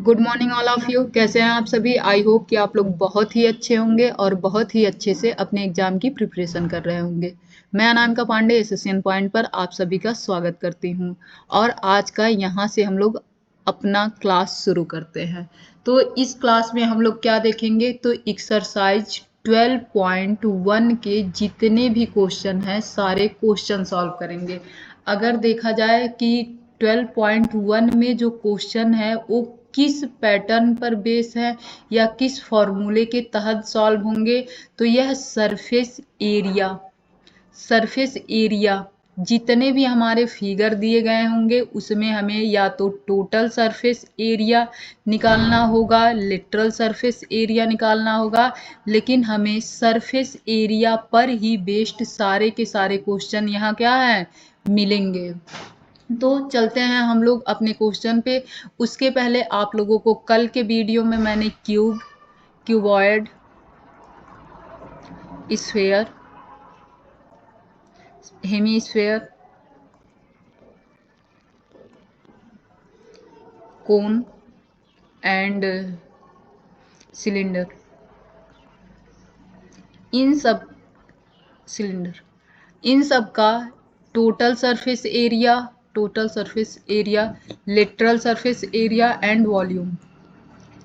Good morning all of you. कैसे हैं आप सभी? आई होप कि आप लोग बहुत ही अच्छे होंगे और बहुत ही अच्छे से अपने एग्जाम की प्रिपरेशन कर रहे होंगे। मैं अनामिका पांडे एसएससीएन पॉइंट पर आप सभी का स्वागत करती हूं और आज का यहाँ से हम लोग अपना क्लास शुरू करते हैं। तो इस क्लास में हम लोग क्या देखेंगे, तो एक्सरसाइज 12.1 के जितने भी क्वेश्चन हैं सारे क्वेश्चन सॉल्व करेंगे। अगर देखा जाए कि 12.1 में जो क्वेश्चन है वो किस पैटर्न पर बेस है या किस फॉर्मूले के तहत सॉल्व होंगे, तो यह सरफेस एरिया जितने भी हमारे फिगर दिए गए होंगे उसमें हमें या तो टोटल सरफेस एरिया निकालना होगा, लिटरल सरफेस एरिया निकालना होगा, लेकिन हमें सरफेस एरिया पर ही बेस्ड सारे के सारे क्वेश्चन यहाँ क्या है मिलेंगे। तो चलते हैं हम लोग अपने क्वेश्चन पे। उसके पहले आप लोगों को कल के वीडियो में मैंने cuboid, sphere, hemisphere, cone and cylinder, इन सब सिलेंडर इन सब का total surface area, lateral surface area and volume,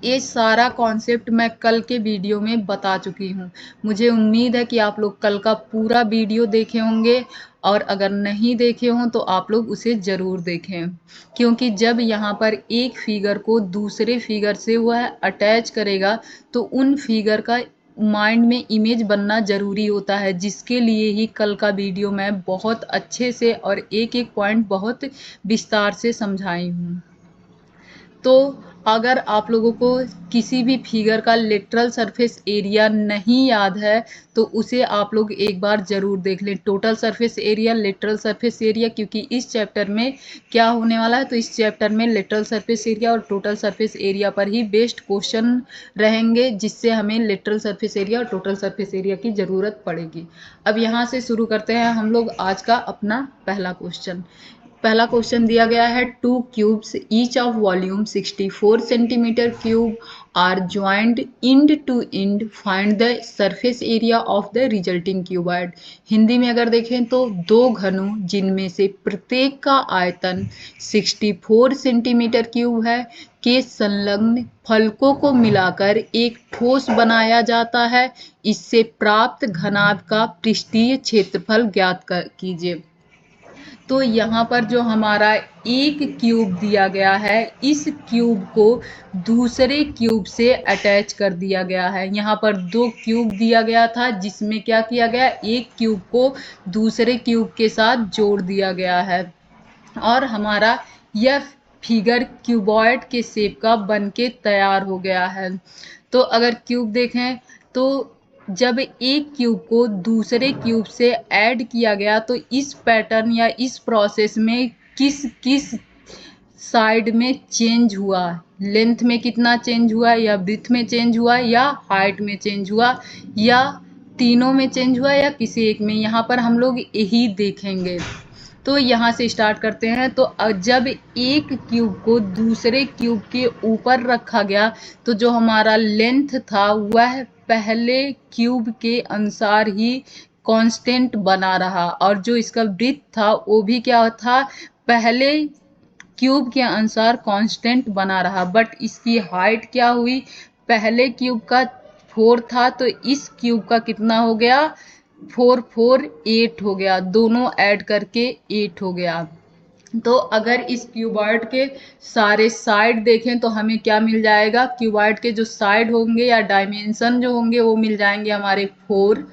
ये सारा कॉन्सेप्ट मैं कल के वीडियो में बता चुकी हूँ। मुझे उम्मीद है कि आप लोग कल का पूरा वीडियो देखे होंगे और अगर नहीं देखे हों तो आप लोग उसे ज़रूर देखें, क्योंकि जब यहाँ पर एक फिगर को दूसरे फिगर से वह अटैच करेगा तो उन फिगर का माइंड में इमेज बनना ज़रूरी होता है, जिसके लिए ही कल का वीडियो मैं बहुत अच्छे से और एक एक पॉइंट बहुत विस्तार से समझाई हूँ। तो अगर आप लोगों को किसी भी फिगर का लिटरल सरफेस एरिया नहीं याद है तो उसे आप लोग एक बार ज़रूर देख लें, total surface area, lateral surface area, क्योंकि इस चैप्टर में क्या होने वाला है, तो इस चैप्टर में लिटरल सरफेस एरिया और टोटल सरफेस एरिया पर ही बेस्ड क्वेश्चन रहेंगे, जिससे हमें लिटरल सरफेस एरिया और टोटल सरफेस एरिया की ज़रूरत पड़ेगी। अब यहाँ से शुरू करते हैं हम लोग आज का अपना पहला क्वेश्चन दिया गया है, two cubes each of volume 64 centimetre cube are joint end to end, find the surface area of the resulting cuboid. Hindi में अगर देखें तो दो घनों जिनमें से प्रत्येक का आयतन 64 सेंटीमीटर क्यूब है के संलग्न फलकों को मिलाकर एक ठोस बनाया जाता है। इससे प्राप्त घनाभ का पृष्ठीय क्षेत्रफल ज्ञात कीजिए। तो यहाँ पर जो हमारा एक क्यूब दिया गया है, इस क्यूब को दूसरे क्यूब से अटैच कर दिया गया है। यहाँ पर दो क्यूब दिया गया था जिसमें क्या किया गया, एक क्यूब को दूसरे क्यूब के साथ जोड़ दिया गया है और हमारा यह फिगर क्यूबॉइड के शेप का बन के तैयार हो गया है। तो अगर क्यूब देखें तो जब एक क्यूब को दूसरे क्यूब से ऐड किया गया तो इस पैटर्न या इस प्रोसेस में किस किस साइड में चेंज हुआ, लेंथ में कितना चेंज हुआ या विड्थ में चेंज हुआ या हाइट में चेंज हुआ या तीनों में चेंज हुआ या किसी एक में, यहाँ पर हम लोग यही देखेंगे। तो यहाँ से स्टार्ट करते हैं। तो जब एक क्यूब को दूसरे क्यूब के ऊपर रखा गया तो जो हमारा लेंथ था वह पहले क्यूब के अनुसार ही कांस्टेंट बना रहा और जो इसका विड्थ था वो भी क्या था, पहले क्यूब के अनुसार कांस्टेंट बना रहा, बट इसकी हाइट क्या हुई, पहले क्यूब का 4 था तो इस क्यूब का कितना हो गया, 4 4 8 हो गया, दोनों ऐड करके 8 हो गया। तो अगर इस क्यूबॉइड के सारे साइड देखें तो हमें क्या मिल जाएगा, क्यूबॉइड के जो साइड होंगे या डायमेंशन जो होंगे वो मिल जाएंगे हमारे 4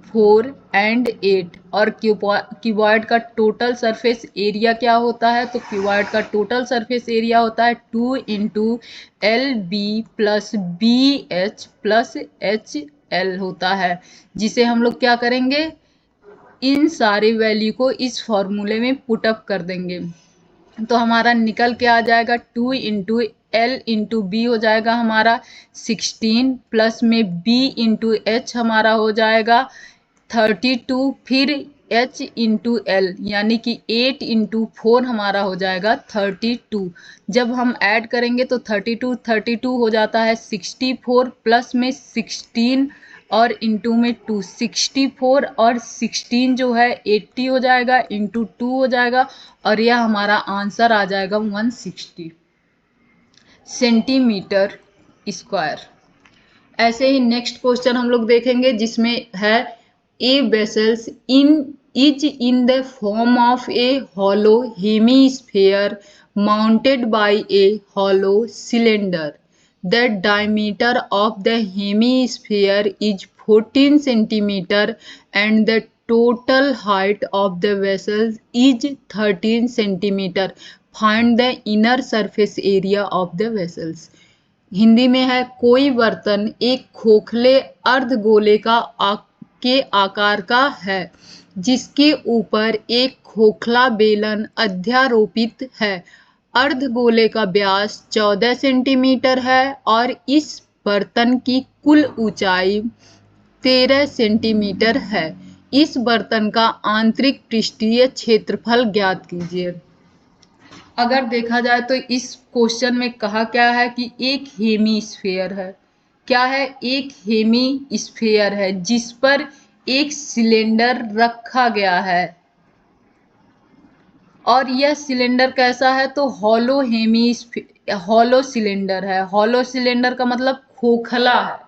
4 एंड 8। और क्यूबॉइड का टोटल सरफेस एरिया क्या होता है, तो क्यूबॉइड का टोटल सरफेस एरिया होता है 2 into l b plus b h plus h l होता है, जिसे हम लोग क्या करेंगे, इन सारे वैल्यू को इस फॉर्मूले में पुटअप कर देंगे। तो हमारा निकल के आ जाएगा 2 इंटू एल इंटू बी हो जाएगा हमारा 16 प्लस में बी इंटू एच हमारा हो जाएगा 32, फिर H इंटू एल, यानी कि 8 इंटू 4 हमारा हो जाएगा 32। जब हम ऐड करेंगे तो 32 हो जाता है 64, प्लस में 16 और इंटू में 2, 64 और 16 जो है 80 हो जाएगा, इंटू 2 हो जाएगा, और यह हमारा आंसर आ जाएगा 160 सेंटीमीटर स्क्वायर। ऐसे ही नेक्स्ट क्वेश्चन हम लोग देखेंगे जिसमें है a vessels is in the form of a hollow hemisphere mounted by a hollow cylinder. The diameter of the hemisphere is 14 centimetre and the total height of the vessel is 13 centimetre. Find the inner surface area of the vessels. Hindi में है, कोई बर्तन एक खोखले अर्धगोले के आकार का है जिसके ऊपर एक खोखला बेलन अध्यारोपित है। अर्धगोले का व्यास 14 सेंटीमीटर है और इस बर्तन की कुल ऊंचाई 13 सेंटीमीटर है। इस बर्तन का आंतरिक पृष्ठीय क्षेत्रफल ज्ञात कीजिए। अगर देखा जाए तो इस क्वेश्चन में कहा क्या है कि एक हेमीस्फेयर है। क्या है? एक हेमीस्फेयर है जिस पर एक सिलेंडर रखा गया है, और यह सिलेंडर कैसा है? तो हॉलो सिलेंडर है। हॉलो सिलेंडर का मतलब खोखला है।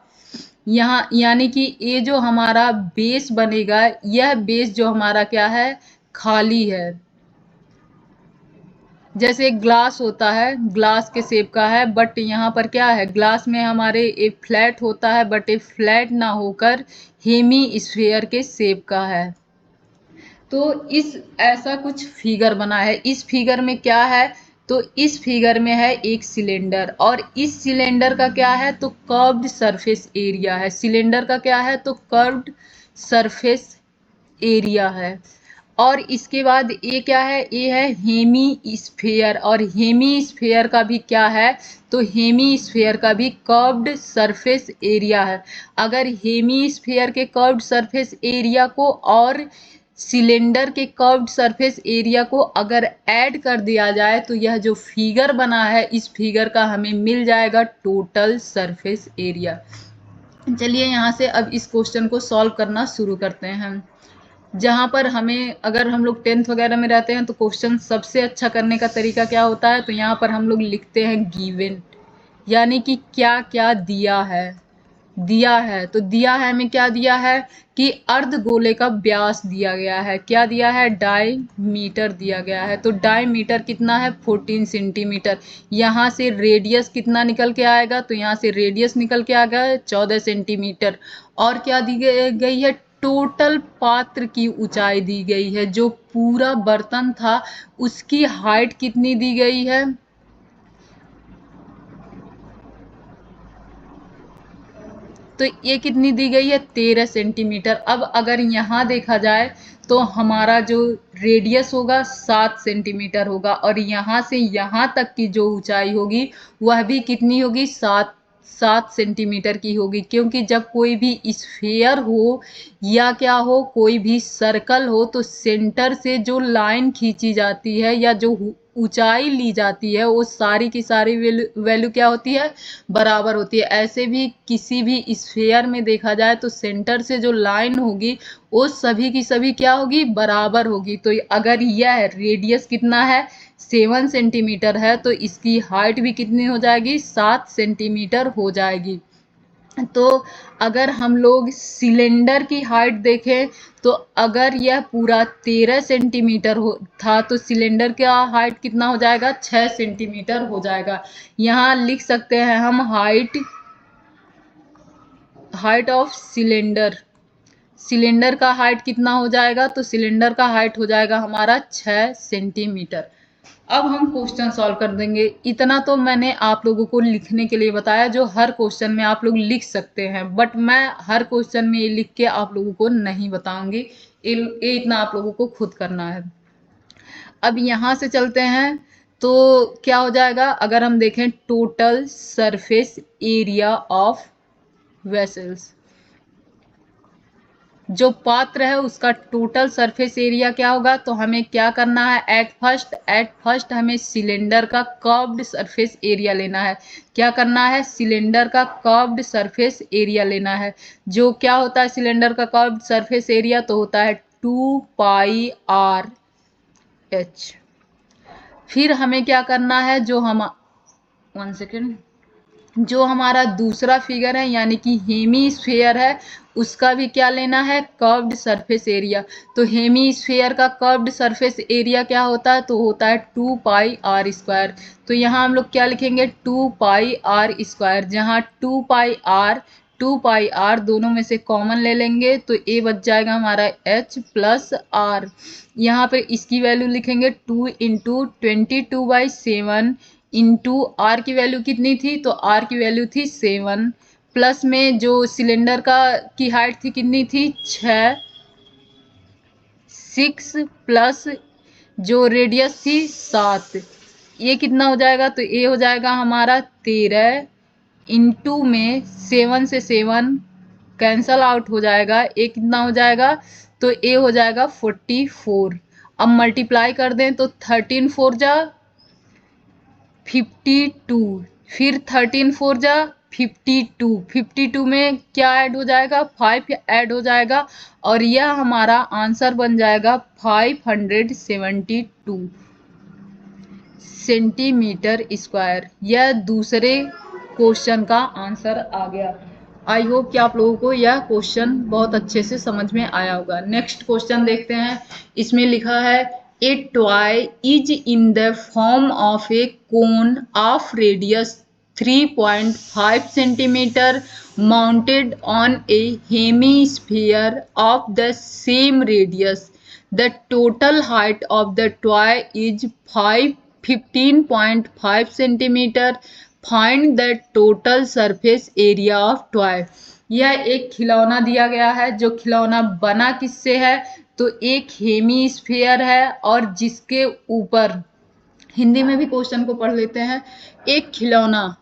यहाँ यानी कि ये जो हमारा बेस बनेगा, यह बेस जो हमारा क्या है? खाली है। जैसे एक ग्लास होता है, ग्लास के शेप का है, बट यहाँ पर क्या है? ग्लास में हमारे एक फ्लैट होता है, बट एक फ्लैट ना होकर हेमी स्फीयर के शेप का है। तो इस ऐसा कुछ फिगर बना है। इस फिगर में क्या है? तो इस फिगर में है एक सिलेंडर, और इस सिलेंडर का क्या है? तो कर्व्ड सरफेस एरिया है। सिलेंडर का क्या है? तो कर्व्ड सरफेस एरिया है। और इसके बाद ये क्या है? ये है हेमी स्फेयर, और हेमी स्फेयर का भी क्या है? तो हेमी स्फेयर का भी कर्व्ड सरफेस एरिया है। अगर हेमी स्फेयर के कर्व्ड सरफेस एरिया को और सिलेंडर के कर्व्ड सरफेस एरिया को अगर ऐड कर दिया जाए तो यह जो फिगर बना है, इस फिगर का हमें मिल जाएगा टोटल सरफेस एरिया। चलिए यहाँ से अब इस क्वेश्चन को सॉल्व करना शुरू करते हैं। जहाँ पर हमें, अगर हम लोग 10th वगैरह में रहते हैं तो क्वेश्चन सबसे अच्छा करने का तरीका क्या होता है? तो यहाँ पर हम लोग लिखते हैं गिवन, यानी कि क्या क्या दिया है। तो दिया है, हमें क्या दिया है कि अर्धगोले का व्यास दिया गया है। क्या दिया है? डायमीटर दिया गया है। तो डायमीटर कितना है? 14 सेंटीमीटर। यहाँ से रेडियस कितना निकल के आएगा? तो यहाँ से रेडियस निकल के आ गया 14 सेंटीमीटर। और क्या दी गई है? टोटल पात्र की ऊंचाई दी गई है। जो पूरा बर्तन था उसकी हाइट कितनी दी गई है? तो ये कितनी दी गई है? 13 सेंटीमीटर। अब अगर यहाँ देखा जाए तो हमारा जो रेडियस होगा 7 सेंटीमीटर होगा, और यहाँ से यहाँ तक की जो ऊंचाई होगी वह भी कितनी होगी? 7 सेंटीमीटर की होगी। क्योंकि जब कोई भी स्फेयर हो या क्या हो, कोई भी सर्कल हो, तो सेंटर से जो लाइन खींची जाती है या जो ऊंचाई ली जाती है वो सारी की सारी वैल्यू क्या होती है? बराबर होती है। ऐसे भी किसी भी स्फेयर में देखा जाए तो सेंटर से जो लाइन होगी वो सभी की सभी क्या होगी? बराबर होगी। तो अगर यह रेडियस कितना है? 7 सेंटीमीटर है, तो इसकी हाइट भी कितनी हो जाएगी? 7 सेंटीमीटर हो जाएगी। तो अगर हम लोग सिलेंडर की हाइट देखें तो अगर यह पूरा 13 सेंटीमीटर था तो सिलेंडर का हाइट कितना हो जाएगा? 6 सेंटीमीटर हो जाएगा। यहाँ लिख सकते हैं हम हाइट ऑफ सिलेंडर। सिलेंडर का हाइट कितना हो जाएगा? तो सिलेंडर का हाइट हो जाएगा हमारा 6 सेंटीमीटर। अब हम क्वेश्चन सॉल्व कर देंगे। इतना तो मैंने आप लोगों को लिखने के लिए बताया, जो हर क्वेश्चन में आप लोग लिख सकते हैं, बट मैं हर क्वेश्चन में ये लिख के आप लोगों को नहीं बताऊंगी। ये इतना आप लोगों को खुद करना है। अब यहाँ से चलते हैं तो क्या हो जाएगा? अगर हम देखें total surface area of vessels, जो पात्र है उसका टोटल सरफेस एरिया क्या होगा, तो हमें क्या करना है, एट फर्स्ट हमें सिलेंडर का कर्व्ड सरफेस एरिया लेना है। क्या करना है, सिलेंडर का कर्व्ड सरफेस एरिया लेना है। जो क्या होता है सिलेंडर का कर्व्ड सरफेस एरिया, तो होता है 2πr h। फिर हमें क्या करना है, जो हम 1 सेकेंड, जो हमारा दूसरा फिगर है यानी कि हेमी स्फीयर है, उसका भी क्या लेना है, कर्व्ड सरफेस एरिया। तो हेमी स्फीयर का कर्व्ड सरफेस एरिया क्या होता है, तो होता है 2πr²। तो यहाँ हम लोग क्या लिखेंगे, 2πr², जहाँ 2πr दोनों में से कॉमन ले लेंगे तो ए बच जाएगा हमारा h प्लस आर। यहाँ पे इसकी वैल्यू लिखेंगे 2 इंटू 22/7 इंटू आर की वैल्यू कितनी थी, तो आर की वैल्यू थी 7, प्लस में जो सिलेंडर का की हाइट थी कितनी थी 6 प्लस जो रेडियस थी 7, ये कितना हो जाएगा, तो ये हो जाएगा हमारा 13 इंटू में 7 से 7 कैंसल आउट हो जाएगा, ये कितना हो जाएगा, तो ये हो जाएगा 44। अब मल्टीप्लाई कर दें तो 13 4 जा 52, फिर 13 4 जा 52, 52 में क्या ऐड हो जाएगा, 5 ऐड हो जाएगा और यह हमारा आंसर बन जाएगा 572 सेंटीमीटर स्क्वायर। यह दूसरे क्वेश्चन का आंसर आ गया। आई होप कि आप लोगों को यह क्वेश्चन बहुत अच्छे से समझ में आया होगा। नेक्स्ट क्वेश्चन देखते हैं। इसमें लिखा है ए toy is in the form of A cone of radius 3.5 centimetre mounted on a hemisphere of the same radius. The total height of the toy is 15.5 centimeter. Find the total surface area of toy. यह एक खिलौना दिया गया है, जो खिलौना बना किससे है, तो एक हेमीस्फीयर है और जिसके ऊपर, हिंदी में भी क्वेश्चन को पढ़ लेते हैं। एक खिलौना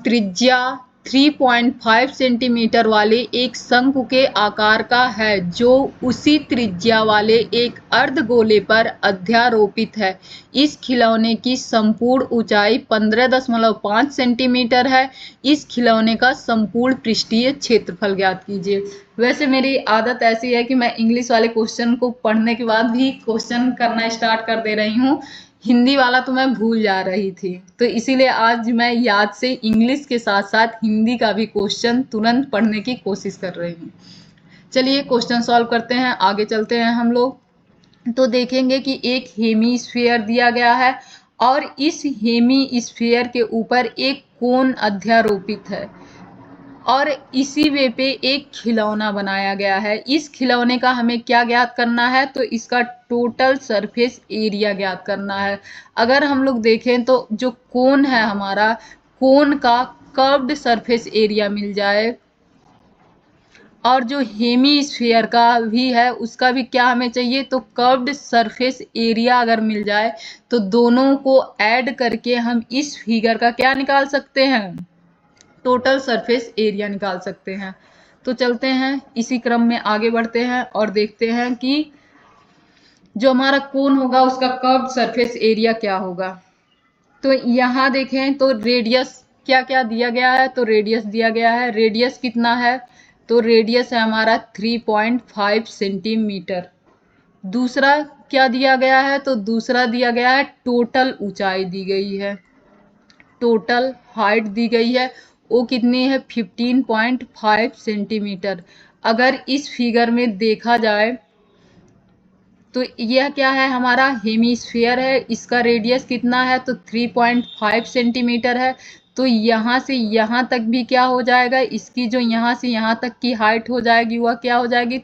त्रिज्या 3.5 सेंटीमीटर वाले एक शंकु के आकार का है, जो उसी त्रिज्या वाले एक अर्धगोले पर अध्यारोपित है। इस खिलौने की संपूर्ण ऊंचाई 15.5 सेंटीमीटर है। इस खिलौने का संपूर्ण पृष्ठीय क्षेत्रफल ज्ञात कीजिए। वैसे मेरी आदत ऐसी है कि मैं इंग्लिश वाले क्वेश्चन को पढ़ने के बाद भी क्वेश्चन करना स्टार्ट कर दे रही हूँ। हिंदी वाला तो मैं भूल जा रही थी, तो इसीलिए आज मैं याद से इंग्लिश के साथ साथ हिंदी का भी क्वेश्चन तुरंत पढ़ने की कोशिश कर रही हूँ। चलिए क्वेश्चन सॉल्व करते हैं, आगे चलते हैं हम लोग। तो देखेंगे कि एक हेमीस्फीयर दिया गया है और इस हेमीस्फीयर के ऊपर एक कोन अध्यारोपित है और इसी वे पे एक खिलौना बनाया गया है। इस खिलौने का हमें क्या ज्ञात करना है, तो इसका टोटल सरफेस एरिया ज्ञात करना है। अगर हम लोग देखें तो जो कोन है हमारा, कोन का कर्व्ड सरफेस एरिया मिल जाए और जो हेमीस्फीयर का भी है उसका भी क्या हमें चाहिए, तो कर्व्ड सरफेस एरिया अगर मिल जाए तो दोनों को ऐड करके हम इस फिगर का क्या निकाल सकते हैं, टोटल सरफेस एरिया निकाल सकते हैं। तो चलते हैं इसी क्रम में आगे बढ़ते हैं और देखते हैं कि जो हमारा कोन होगा उसका कर्व्ड सरफेस एरिया क्या होगा। तो यहाँ देखें तो रेडियस क्या क्या दिया गया है, तो रेडियस दिया गया है। रेडियस कितना है, तो रेडियस है हमारा 3.5 सेंटीमीटर। दूसरा क्या दिया गया है, तो दूसरा दिया गया है टोटल ऊंचाई दी गई है, टोटल हाइट दी गई है, वो कितनी है 15.5 सेंटीमीटर। अगर इस फिगर में देखा जाए तो यह क्या है, हमारा हेमीस्फीयर है, इसका रेडियस कितना है, तो 3.5 सेंटीमीटर है। तो यहाँ से यहाँ तक भी क्या हो जाएगा, इसकी जो यहाँ से यहाँ तक की हाइट हो जाएगी वह क्या हो जाएगी,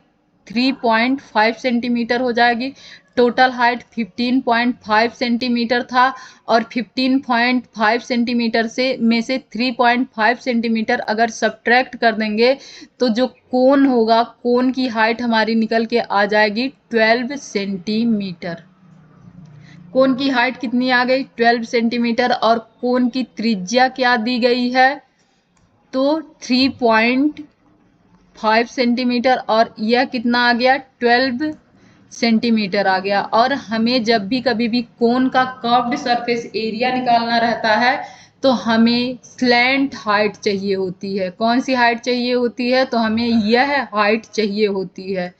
3.5 सेंटीमीटर हो जाएगी। टोटल हाइट 15.5 सेंटीमीटर था और 15.5 सेंटीमीटर में से 3.5 सेंटीमीटर अगर सब्ट्रैक्ट कर देंगे तो जो कोन होगा, कोन की हाइट हमारी निकल के आ जाएगी 12 सेंटीमीटर। कोन की हाइट कितनी आ गई, 12 सेंटीमीटर, और कोन की त्रिज्या क्या दी गई है, तो 5 सेंटीमीटर और यह कितना आ गया 12 सेंटीमीटर आ गया। और हमें जब भी कभी भी कोन का कर्व्ड सरफेस एरिया निकालना रहता है तो हमें स्लैंट हाइट चाहिए होती है। कौन सी हाइट चाहिए होती है? तो हमें यह हाइट चाहिए होती है।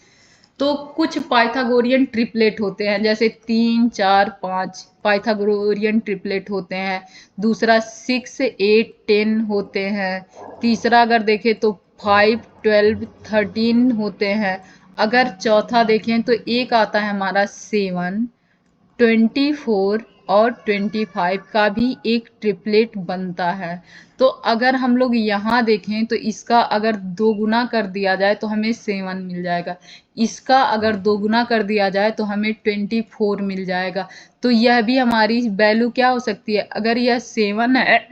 तो कुछ पाइथागोरियन ट्रिपलेट होते हैं, जैसे 3 4 5 पाइथागोरियन ट्रिपलेट होते हैं। दूसरा 6 8 10 होते हैं। तीसरा अगर देखें तो 5 12 13 होते हैं। अगर चौथा देखें तो एक आता है हमारा 7 24 और 25 का भी एक ट्रिपलेट बनता है। तो अगर हम लोग यहाँ देखें तो इसका अगर 2 गुना कर दिया जाए तो हमें 7 मिल जाएगा। इसका अगर 2 गुना कर दिया जाए तो हमें 24 मिल जाएगा। तो यह भी हमारी वैल्यू क्या हो सकती है? अगर यह 7 है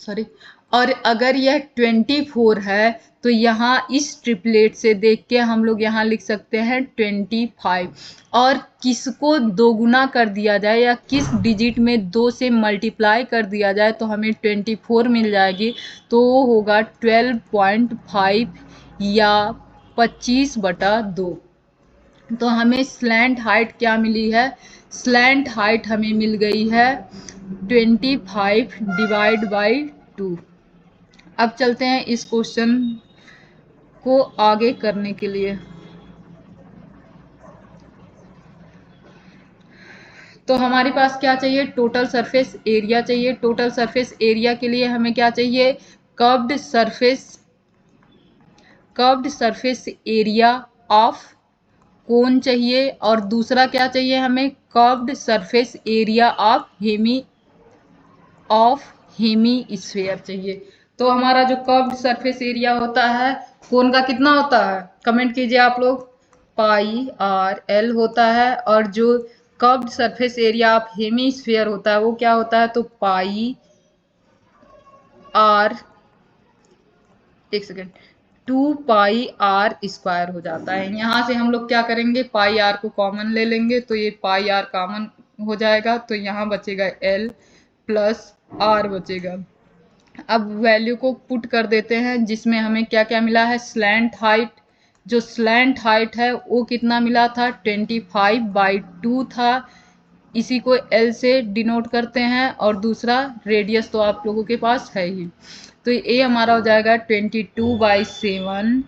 सॉरी, और अगर यह 24 है तो यहाँ इस ट्रिपलेट से देख के हम लोग यहाँ लिख सकते हैं 25। और किसको 2 गुना कर दिया जाए या किस डिजिट में 2 से मल्टीप्लाई कर दिया जाए तो हमें 24 मिल जाएगी। तो वो होगा 12.5 या 25/2। तो हमें स्लैंट हाइट क्या मिली है? स्लैंट हाइट हमें मिल गई है 25 डिवाइड बाई 2। अब चलते हैं इस क्वेश्चन को आगे करने के लिए। तो हमारे पास क्या चाहिए? टोटल सरफेस एरिया चाहिए। टोटल सरफेस एरिया के लिए हमें क्या चाहिए? Curved surface area of cone चाहिए। और दूसरा क्या चाहिए हमें? Curved surface area of hemisphere चाहिए। तो हमारा जो कर्व्ड सरफेस एरिया होता है कोन का कितना होता है? कमेंट कीजिए आप लोग। पाई आर एल होता है। और जो curved surface area of hemisphere होता है वो क्या होता है? तो पाई आर, एक सेकेंड, 2πr² हो जाता है। यहाँ से हम लोग क्या करेंगे? पाई आर को कॉमन ले लेंगे तो ये पाई आर कॉमन हो जाएगा। तो यहाँ बचेगा एल प्लस आर बचेगा। अब वैल्यू को पुट कर देते हैं जिसमें हमें क्या क्या मिला है? Slant height. जो स्लैंट हाइट है वो कितना मिला था? 25/2 था। इसी को एल से डिनोट करते हैं। और दूसरा रेडियस तो आप लोगों के पास है ही। तो ये हमारा हो जाएगा 22/7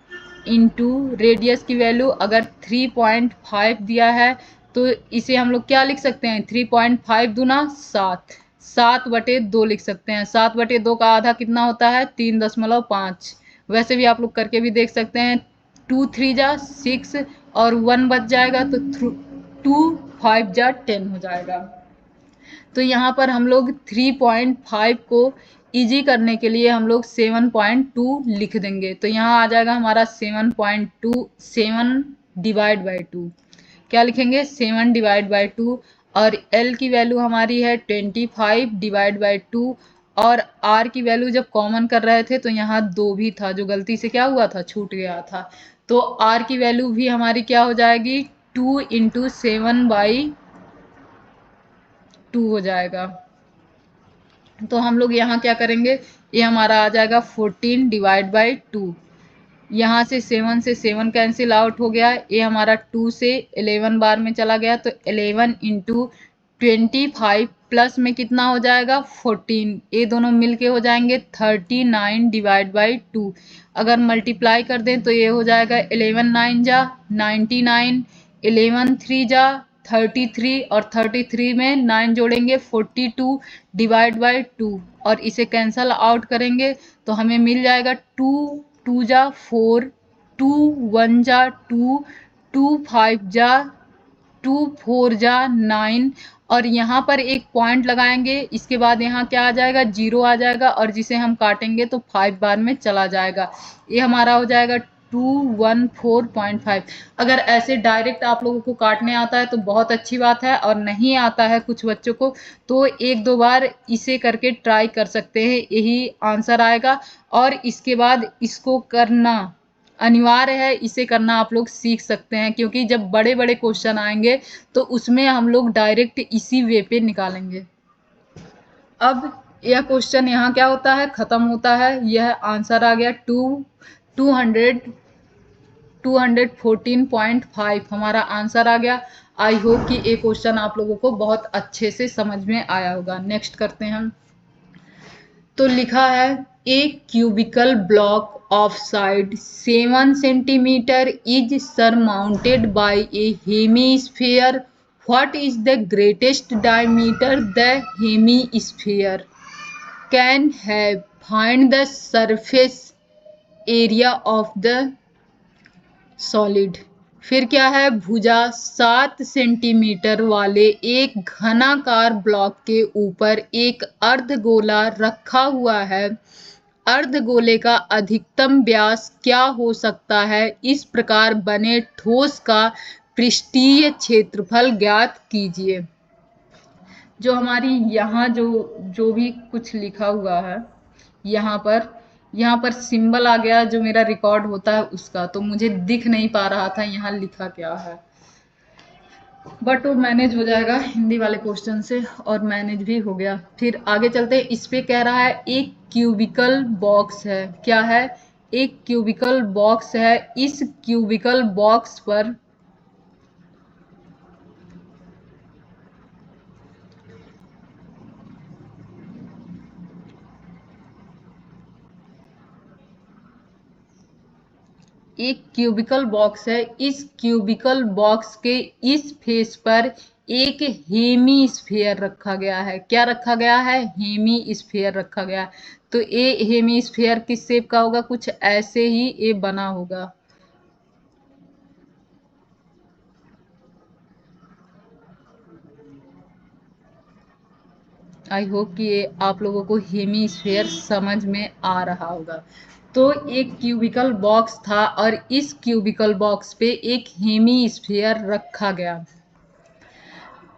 इंटू रेडियस की वैल्यू अगर 3.5 दिया है तो इसे हम लोग क्या लिख सकते हैं? 3.5 दूना 7, 7/2 लिख सकते हैं। 7/2 का आधा कितना होता है? 3.5। वैसे भी आप लोग करके भी देख सकते हैं। 2 3 जा 6 और 1 बच जाएगा तो 2 5 जा 10 हो जाएगा। तो यहाँ पर हम लोग 3.5 को इजी करने के लिए हम लोग 7.2 लिख देंगे। तो यहाँ आ जाएगा हमारा 7.2, 7 डिवाइड बाई 2। क्या लिखेंगे? 7 डिवाइड बाई 2। और L की वैल्यू हमारी है 25 डिवाइड बाई 2। और R की वैल्यू जब कॉमन कर रहे थे तो यहाँ 2 भी था जो गलती से क्या हुआ था? छूट गया था। तो R की वैल्यू भी हमारी क्या हो जाएगी? 2 इंटू 7/2 हो जाएगा। तो हम लोग यहाँ क्या करेंगे? ये हमारा आ जाएगा 14 डिवाइड बाई 2। यहाँ से 7 से 7 कैंसिल आउट हो गया। ये हमारा 2 से 11 बार में चला गया तो 11 इंटू 25 प्लस में कितना हो जाएगा? 14। ये दोनों मिलके हो जाएंगे 39 डिवाइड बाई 2। अगर मल्टीप्लाई कर दें तो ये हो जाएगा 11 9 जा 99, 11 3 जा 33 और 33 में 9 जोड़ेंगे 42 डिवाइड बाई 2। और इसे कैंसल आउट करेंगे तो हमें मिल जाएगा 2 2 जा 4, 2 1 जा 2, 2 5 जा 2 4 जा 9। और यहाँ पर एक पॉइंट लगाएंगे। इसके बाद यहाँ क्या आ जाएगा? 0 आ जाएगा और जिसे हम काटेंगे तो 5 बार में चला जाएगा। ये हमारा हो जाएगा 214.5। अगर ऐसे डायरेक्ट आप लोगों को काटने आता है तो बहुत अच्छी बात है। और नहीं आता है कुछ बच्चों को तो 1-2 बार इसे करके ट्राई कर सकते हैं, यही आंसर आएगा। और इसके बाद इसको करना अनिवार्य है। इसे करना आप लोग सीख सकते हैं क्योंकि जब बड़े बड़े क्वेश्चन आएंगे तो उसमें हम लोग डायरेक्ट इसी वे पे निकालेंगे। अब यह क्वेश्चन यहाँ क्या होता है? खत्म होता है। यह आंसर आ गया 214.5 हमारा आंसर आ गया। आई होप कि ये क्वेश्चन आप लोगों को बहुत अच्छे से समझ में आया होगा। नेक्स्ट करते हैं हम। तो लिखा है a cubical block of side 7 centimetre is surmounted by a hemisphere. What is the greatest diameter the hemisphere can have? Find the surface area of the solid. फिर क्या है? भुजा 7 सेंटीमीटर वाले एक घनाकार ब्लॉक के ऊपर एक अर्धगोला रखा हुआ है। अर्धगोले का अधिकतम व्यास क्या हो सकता है? इस प्रकार बने ठोस का पृष्ठीय क्षेत्रफल ज्ञात कीजिए। जो हमारी यहाँ जो भी कुछ लिखा हुआ है, यहाँ पर सिंबल आ गया जो मेरा रिकॉर्ड होता है उसका, तो मुझे दिख नहीं पा रहा था यहाँ लिखा क्या है, बट वो मैनेज हो जाएगा हिंदी वाले क्वेश्चन से, और मैनेज भी हो गया। फिर आगे चलते हैं। इस पे कह रहा है एक क्यूबिकल बॉक्स है। क्या है? एक क्यूबिकल बॉक्स है। इस क्यूबिकल बॉक्स पर एक क्यूबिकल बॉक्स है। इस क्यूबिकल बॉक्स के इस फेस पर एक हेमी स्फीयर रखा गया है। क्या रखा गया है? हेमी स्फीयर रखा गया है। तो ये हेमी स्फीयर किस शेप का होगा? कुछ ऐसे ही ये बना होगा। आई होप कि ये आप लोगों को हेमी स्फीयर समझ में आ रहा होगा। तो एक क्यूबिकल बॉक्स था और इस क्यूबिकल बॉक्स पे एक हेमी स्फीयर रखा गया।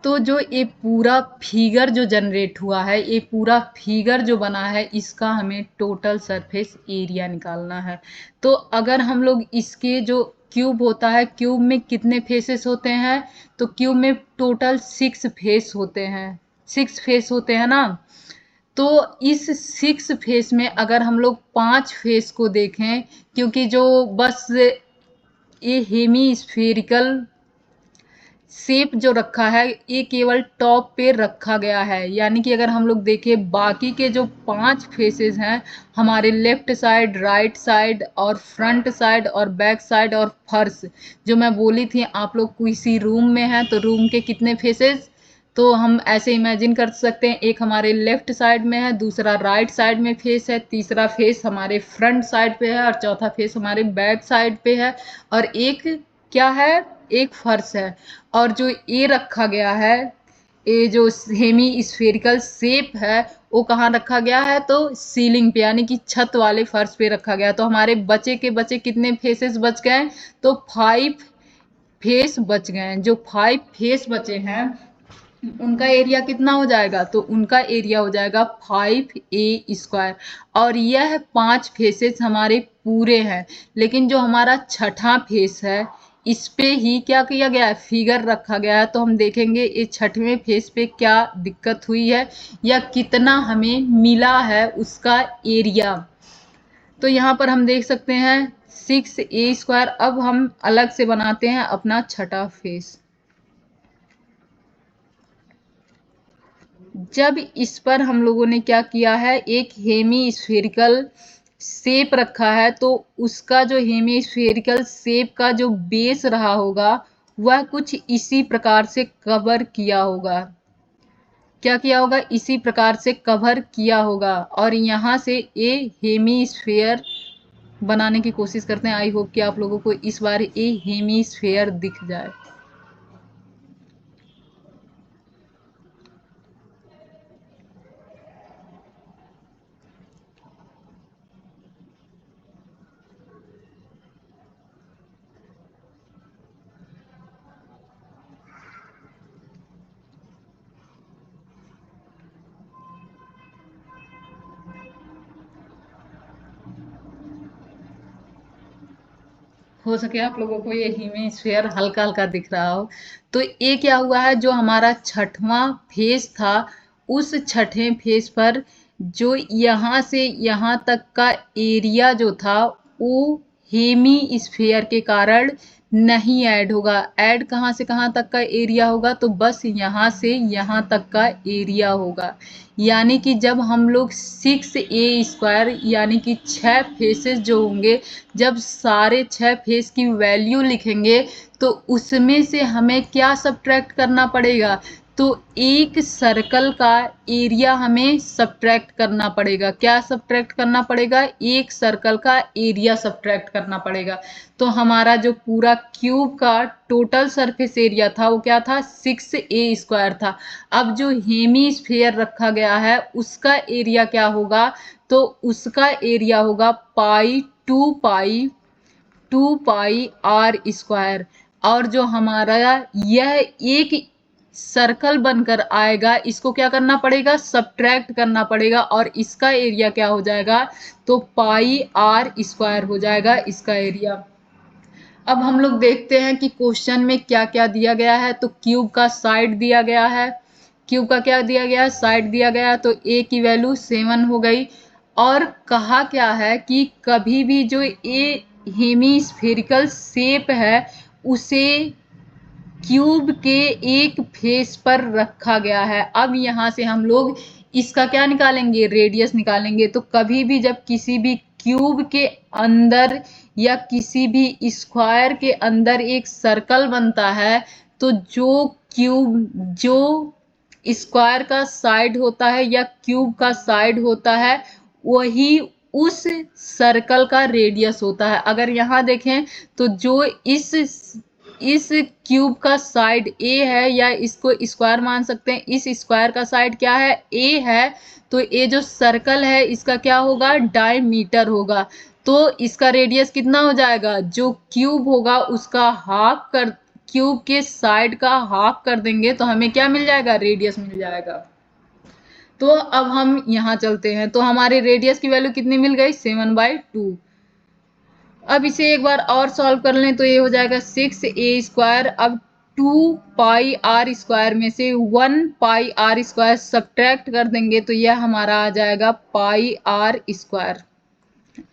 तो जो ये पूरा फिगर जो जनरेट हुआ है, ये पूरा फिगर जो बना है, इसका हमें टोटल सरफेस एरिया निकालना है। तो अगर हम लोग इसके जो क्यूब होता है, क्यूब में कितने फेसेस होते हैं? तो क्यूब में टोटल 6 फेस होते हैं। 6 फेस होते हैं ना। तो इस 6 फेस में अगर हम लोग 5 फेस को देखें, क्योंकि जो बस ये हेमी स्फेरिकल शेप जो रखा है ये केवल टॉप पे रखा गया है, यानी कि अगर हम लोग देखें बाकी के जो 5 फेसेस हैं, हमारे लेफ्ट साइड, राइट साइड और फ्रंट साइड और बैक साइड और फर्श, जो मैं बोली थी आप लोग किसी रूम में हैं तो रूम के कितने फेसेस, तो हम ऐसे इमेजिन कर सकते हैं। एक हमारे लेफ्ट साइड में है, दूसरा राइट साइड में फेस है, तीसरा फेस हमारे फ्रंट साइड पे है और चौथा फेस हमारे बैक साइड पे है, और एक क्या है? एक फर्श है। और जो ये रखा गया है, ये जो हेमी स्फेरिकल शेप है, वो कहाँ रखा गया है? तो सीलिंग पे, यानी कि छत वाले फर्श पे रखा गया। तो हमारे बचे कितने फेसेस बच गए? तो 5 फेस बच गए। जो 5 फेस बचे हैं उनका एरिया कितना हो जाएगा? तो उनका एरिया हो जाएगा 5a²। और यह 5 फेसेस हमारे पूरे हैं, लेकिन जो हमारा छठा फेस है इस पे ही क्या किया गया है? फिगर रखा गया है। तो हम देखेंगे ये छठवें फेस पे क्या दिक्कत हुई है या कितना हमें मिला है उसका एरिया। तो यहाँ पर हम देख सकते हैं 6a²। अब हम अलग से बनाते हैं अपना छठा फेस। जब इस पर हम लोगों ने क्या किया है? एक हेमी स्फेरिकल शेप रखा है, तो उसका जो हेमी स्फेरिकल शेप का जो बेस रहा होगा वह कुछ इसी प्रकार से कवर किया होगा। क्या किया होगा? इसी प्रकार से कवर किया होगा। और यहाँ से ये हेमी स्फेयर बनाने की कोशिश करते हैं। आई होप कि आप लोगों को इस बार ये हेमी स्फेयर दिख जाए। हो सके आप लोगों को ये हेमिस्फीयर हल्का हल्का दिख रहा हो। तो ये क्या हुआ है? जो हमारा छठवां फेस था, उस छठे फेस पर जो यहाँ से यहाँ तक का एरिया जो था वो हेमी स्फीयर के कारण नहीं ऐड होगा। ऐड कहाँ से कहाँ तक का एरिया होगा, तो बस यहाँ से यहाँ तक का एरिया होगा। यानी कि जब हम लोग 6a² यानी कि 6 फेसेस जो होंगे, जब सारे 6 फेस की वैल्यू लिखेंगे तो उसमें से हमें क्या सब्ट्रैक्ट करना पड़ेगा, तो एक सर्कल का एरिया हमें सब्ट्रैक्ट करना पड़ेगा। क्या सब्ट्रैक्ट करना पड़ेगा, एक सर्कल का एरिया सब्ट्रैक्ट करना पड़ेगा। तो हमारा जो पूरा क्यूब का टोटल सरफेस एरिया था वो क्या था, 6a² था। अब जो हेमीस्फीयर रखा गया है उसका एरिया क्या होगा, तो उसका एरिया होगा पाई 2 पाई r²। और जो हमारा यह एक सर्कल बनकर आएगा, इसको क्या करना पड़ेगा, सब्ट्रैक्ट करना पड़ेगा, और इसका एरिया क्या हो जाएगा, तो पाई r² हो जाएगा इसका एरिया। अब हम लोग देखते हैं कि क्वेश्चन में क्या क्या दिया गया है। तो क्यूब का साइड दिया गया है, क्यूब का क्या दिया गया है, साइड दिया गया है। तो a की वैल्यू 7 हो गई। और कहा क्या है कि कभी भी जो ए हेमीस्फेरिकल शेप है उसे क्यूब के एक फेस पर रखा गया है। अब यहाँ से हम लोग इसका क्या निकालेंगे, रेडियस निकालेंगे। तो कभी भी जब किसी भी क्यूब के अंदर या किसी भी स्क्वायर के अंदर एक सर्कल बनता है, तो जो स्क्वायर का साइड होता है या क्यूब का साइड होता है वही उस सर्कल का रेडियस होता है। अगर यहाँ देखें तो जो इस क्यूब का साइड a है, या इसको स्क्वायर मान सकते हैं, इस स्क्वायर का साइड क्या है, a है। तो ये जो सर्कल है इसका क्या होगा, डायमीटर होगा। तो इसका रेडियस कितना हो जाएगा, जो क्यूब होगा उसका हाफ कर, क्यूब के साइड का हाफ कर देंगे तो हमें क्या मिल जाएगा, रेडियस मिल जाएगा। तो अब हम यहाँ चलते हैं। तो हमारे रेडियस की वैल्यू कितनी मिल गई, 7/2। अब इसे एक बार और सॉल्व कर लें तो ये हो जाएगा 6a²। अब 2 पाई r² में से 1 पाई r² सब्ट्रैक्ट कर देंगे तो यह हमारा आ जाएगा पाई r²।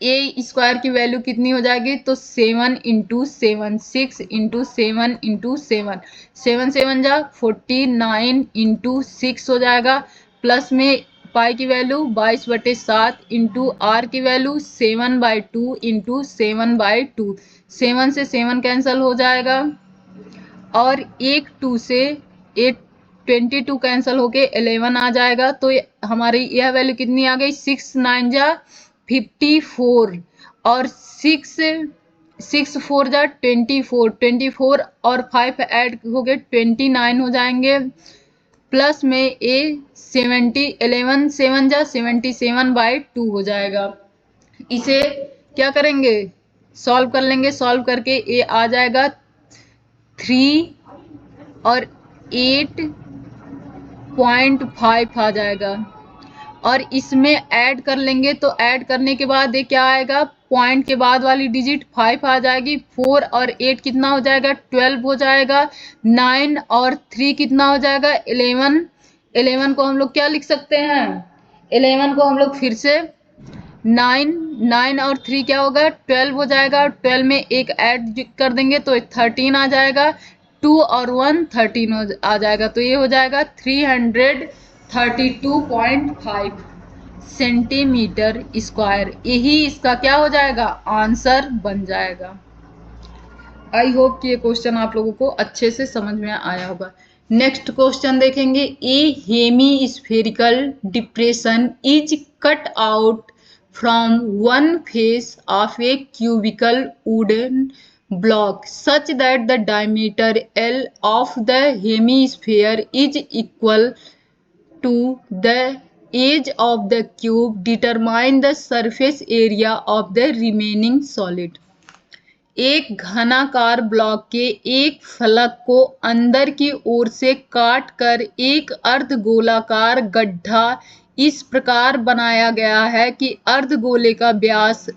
a² की वैल्यू कितनी हो जाएगी, तो 7 × 7, 6 × 7 × 7, 7 7 जा 49 × 6 हो जाएगा। प्लस में पाई की वैल्यू 22/7 इंटू r की वैल्यू 7/2 इंटू 7/2। 7 से 7 कैंसिल हो जाएगा और एक 2 से 22 कैंसिल होके 11 आ जाएगा। तो हमारी यह वैल्यू कितनी आ गई, 6 9 जा 54 और 6 4 जा 24 और 5 ऐड हो गए 29 हो जाएंगे। प्लस में ए 11 7 जा 77/2 हो जाएगा। इसे क्या करेंगे, सॉल्व कर लेंगे। सॉल्व करके ए आ जाएगा 3 और 8.5 आ जाएगा। और इसमें ऐड कर लेंगे तो ऐड करने के बाद ये क्या आएगा, पॉइंट के बाद वाली डिजिट 5 आ जाएगी। 4 और 8 कितना हो जाएगा, 12 हो जाएगा। 9 और 3 कितना हो जाएगा, 11। 11 को हम लोग क्या लिख सकते हैं, 11 को हम लोग फिर से 9 और 3 क्या होगा, 12 हो जाएगा। 12 में एक ऐड कर देंगे तो 13 आ जाएगा। 2 और 1 13 आ जाएगा। तो ये हो जाएगा 332.5 सेंटीमीटर स्क्वायर। यही इसका क्या हो जाएगा, आंसर बन जाएगा। आई होप कि ये क्वेश्चन आप लोगों को अच्छे से समझ में आया होगा। नेक्स्ट क्वेश्चन देखेंगे। A hemispherical depression is cut out from one face of a cubical wooden block such that the diameter L of the hemisphere is equal to the edge of the cube. Determine the surface area of the remaining solid. एक घनाकार block के एक फलक को अंदर की ओर से काट कर एक अर्धगोलाकार गड्ढा इस प्रकार बनाया गया है कि अर्धगोले का व्यास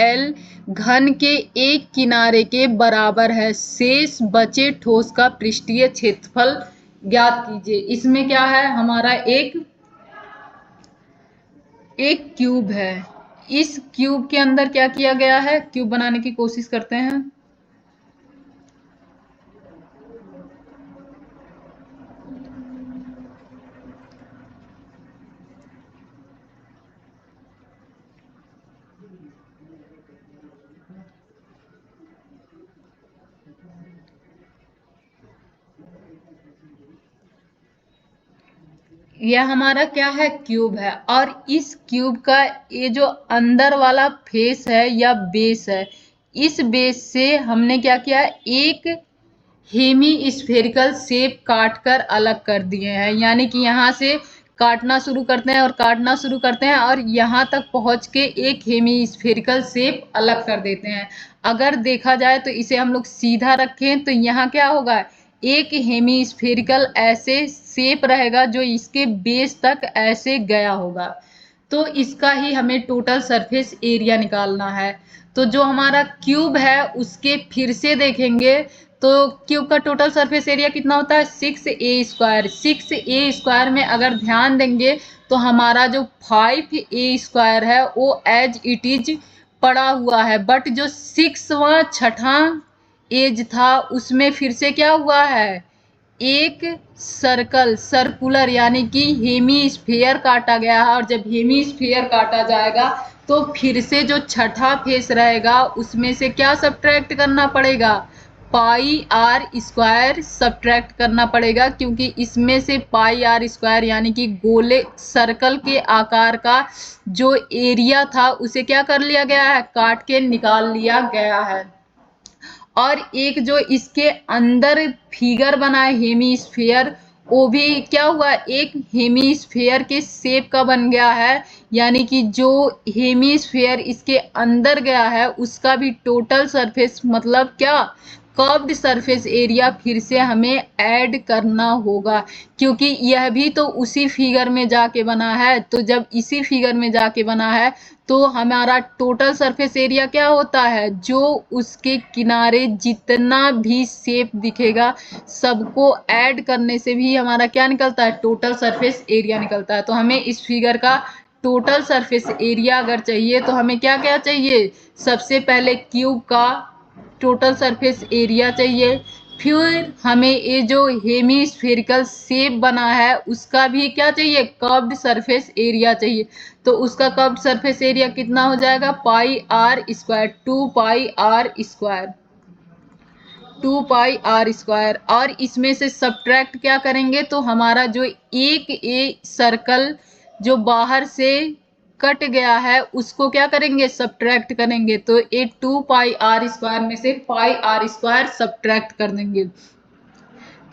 L घन के एक किनारे के बराबर है। शेष बचे ठोस का पृष्ठीय क्षेत्रफल ज्ञात कीजिए। इसमें क्या है, हमारा एक क्यूब है। इस क्यूब के अंदर क्या किया गया है, क्यूब बनाने की कोशिश करते हैं। यह हमारा क्या है, क्यूब है। और इस क्यूब का ये जो अंदर वाला फेस है या बेस है, इस बेस से हमने क्या किया, एक हेमी स्फेरिकल शेप काट कर अलग कर दिए हैं। यानी कि यहाँ से काटना शुरू करते हैं और काटना शुरू करते हैं और यहाँ तक पहुँच के एक हेमी स्फेरिकल शेप अलग कर देते हैं। अगर देखा जाए तो इसे हम लोग सीधा रखें तो यहाँ क्या होगा, एक हेमी स्फेरिकल ऐसे शेप रहेगा जो इसके बेस तक ऐसे गया होगा। तो इसका ही हमें टोटल सरफेस एरिया निकालना है। तो जो हमारा क्यूब है उसके फिर से देखेंगे तो क्यूब का टोटल सरफेस एरिया कितना होता है, 6a²। 6a² में अगर ध्यान देंगे तो हमारा जो 5a² है वो एज इट इज पड़ा हुआ है, बट जो 6वां छठा एज था उसमें फिर से क्या हुआ है, एक सर्कुलर यानी कि हेमी स्फीयर काटा गया है। और जब हेमी स्फीयर काटा जाएगा तो फिर से जो छठा फेस रहेगा उसमें से क्या सब्ट्रैक्ट करना पड़ेगा, πr² सब्ट्रैक्ट करना पड़ेगा, क्योंकि इसमें से πr² यानी कि गोले सर्कल के आकार का जो एरिया था उसे क्या कर लिया गया है, काट के निकाल लिया गया है। और एक जो इसके अंदर फिगर बना है हेमीस्फेयर, वो भी क्या हुआ, एक हेमीस्फेयर के शेप का बन गया है। यानी कि जो हेमीस्फेयर इसके अंदर गया है उसका भी टोटल सरफेस मतलब क्या, कर्व्ड सरफेस एरिया फिर से हमें ऐड करना होगा, क्योंकि यह भी तो उसी फिगर में जाके बना है। तो जब इसी फिगर में जाके बना है तो हमारा टोटल सरफेस एरिया क्या होता है, जो उसके किनारे जितना भी शेप दिखेगा सबको ऐड करने से भी हमारा क्या निकलता है, टोटल सरफेस एरिया निकलता है। तो हमें इस फिगर का टोटल सरफेस एरिया अगर चाहिए तो हमें क्या क्या चाहिए, सबसे पहले क्यूब का टोटल सरफेस एरिया चाहिए, फिर हमें ये जो हेमीस्फेरिकल शेप बना है उसका भी क्या चाहिए, कर्व्ड सरफेस एरिया चाहिए। तो उसका कर्व्ड सरफेस एरिया कितना हो जाएगा, πr², 2πr², 2πr²। और इसमें से सब्ट्रैक्ट क्या करेंगे तो हमारा जो एक ए सर्कल जो बाहर से कट गया है उसको क्या करेंगे, सब्ट्रैक्ट करेंगे। तो ये 2πr² में से πr² सब्ट्रैक्ट कर देंगे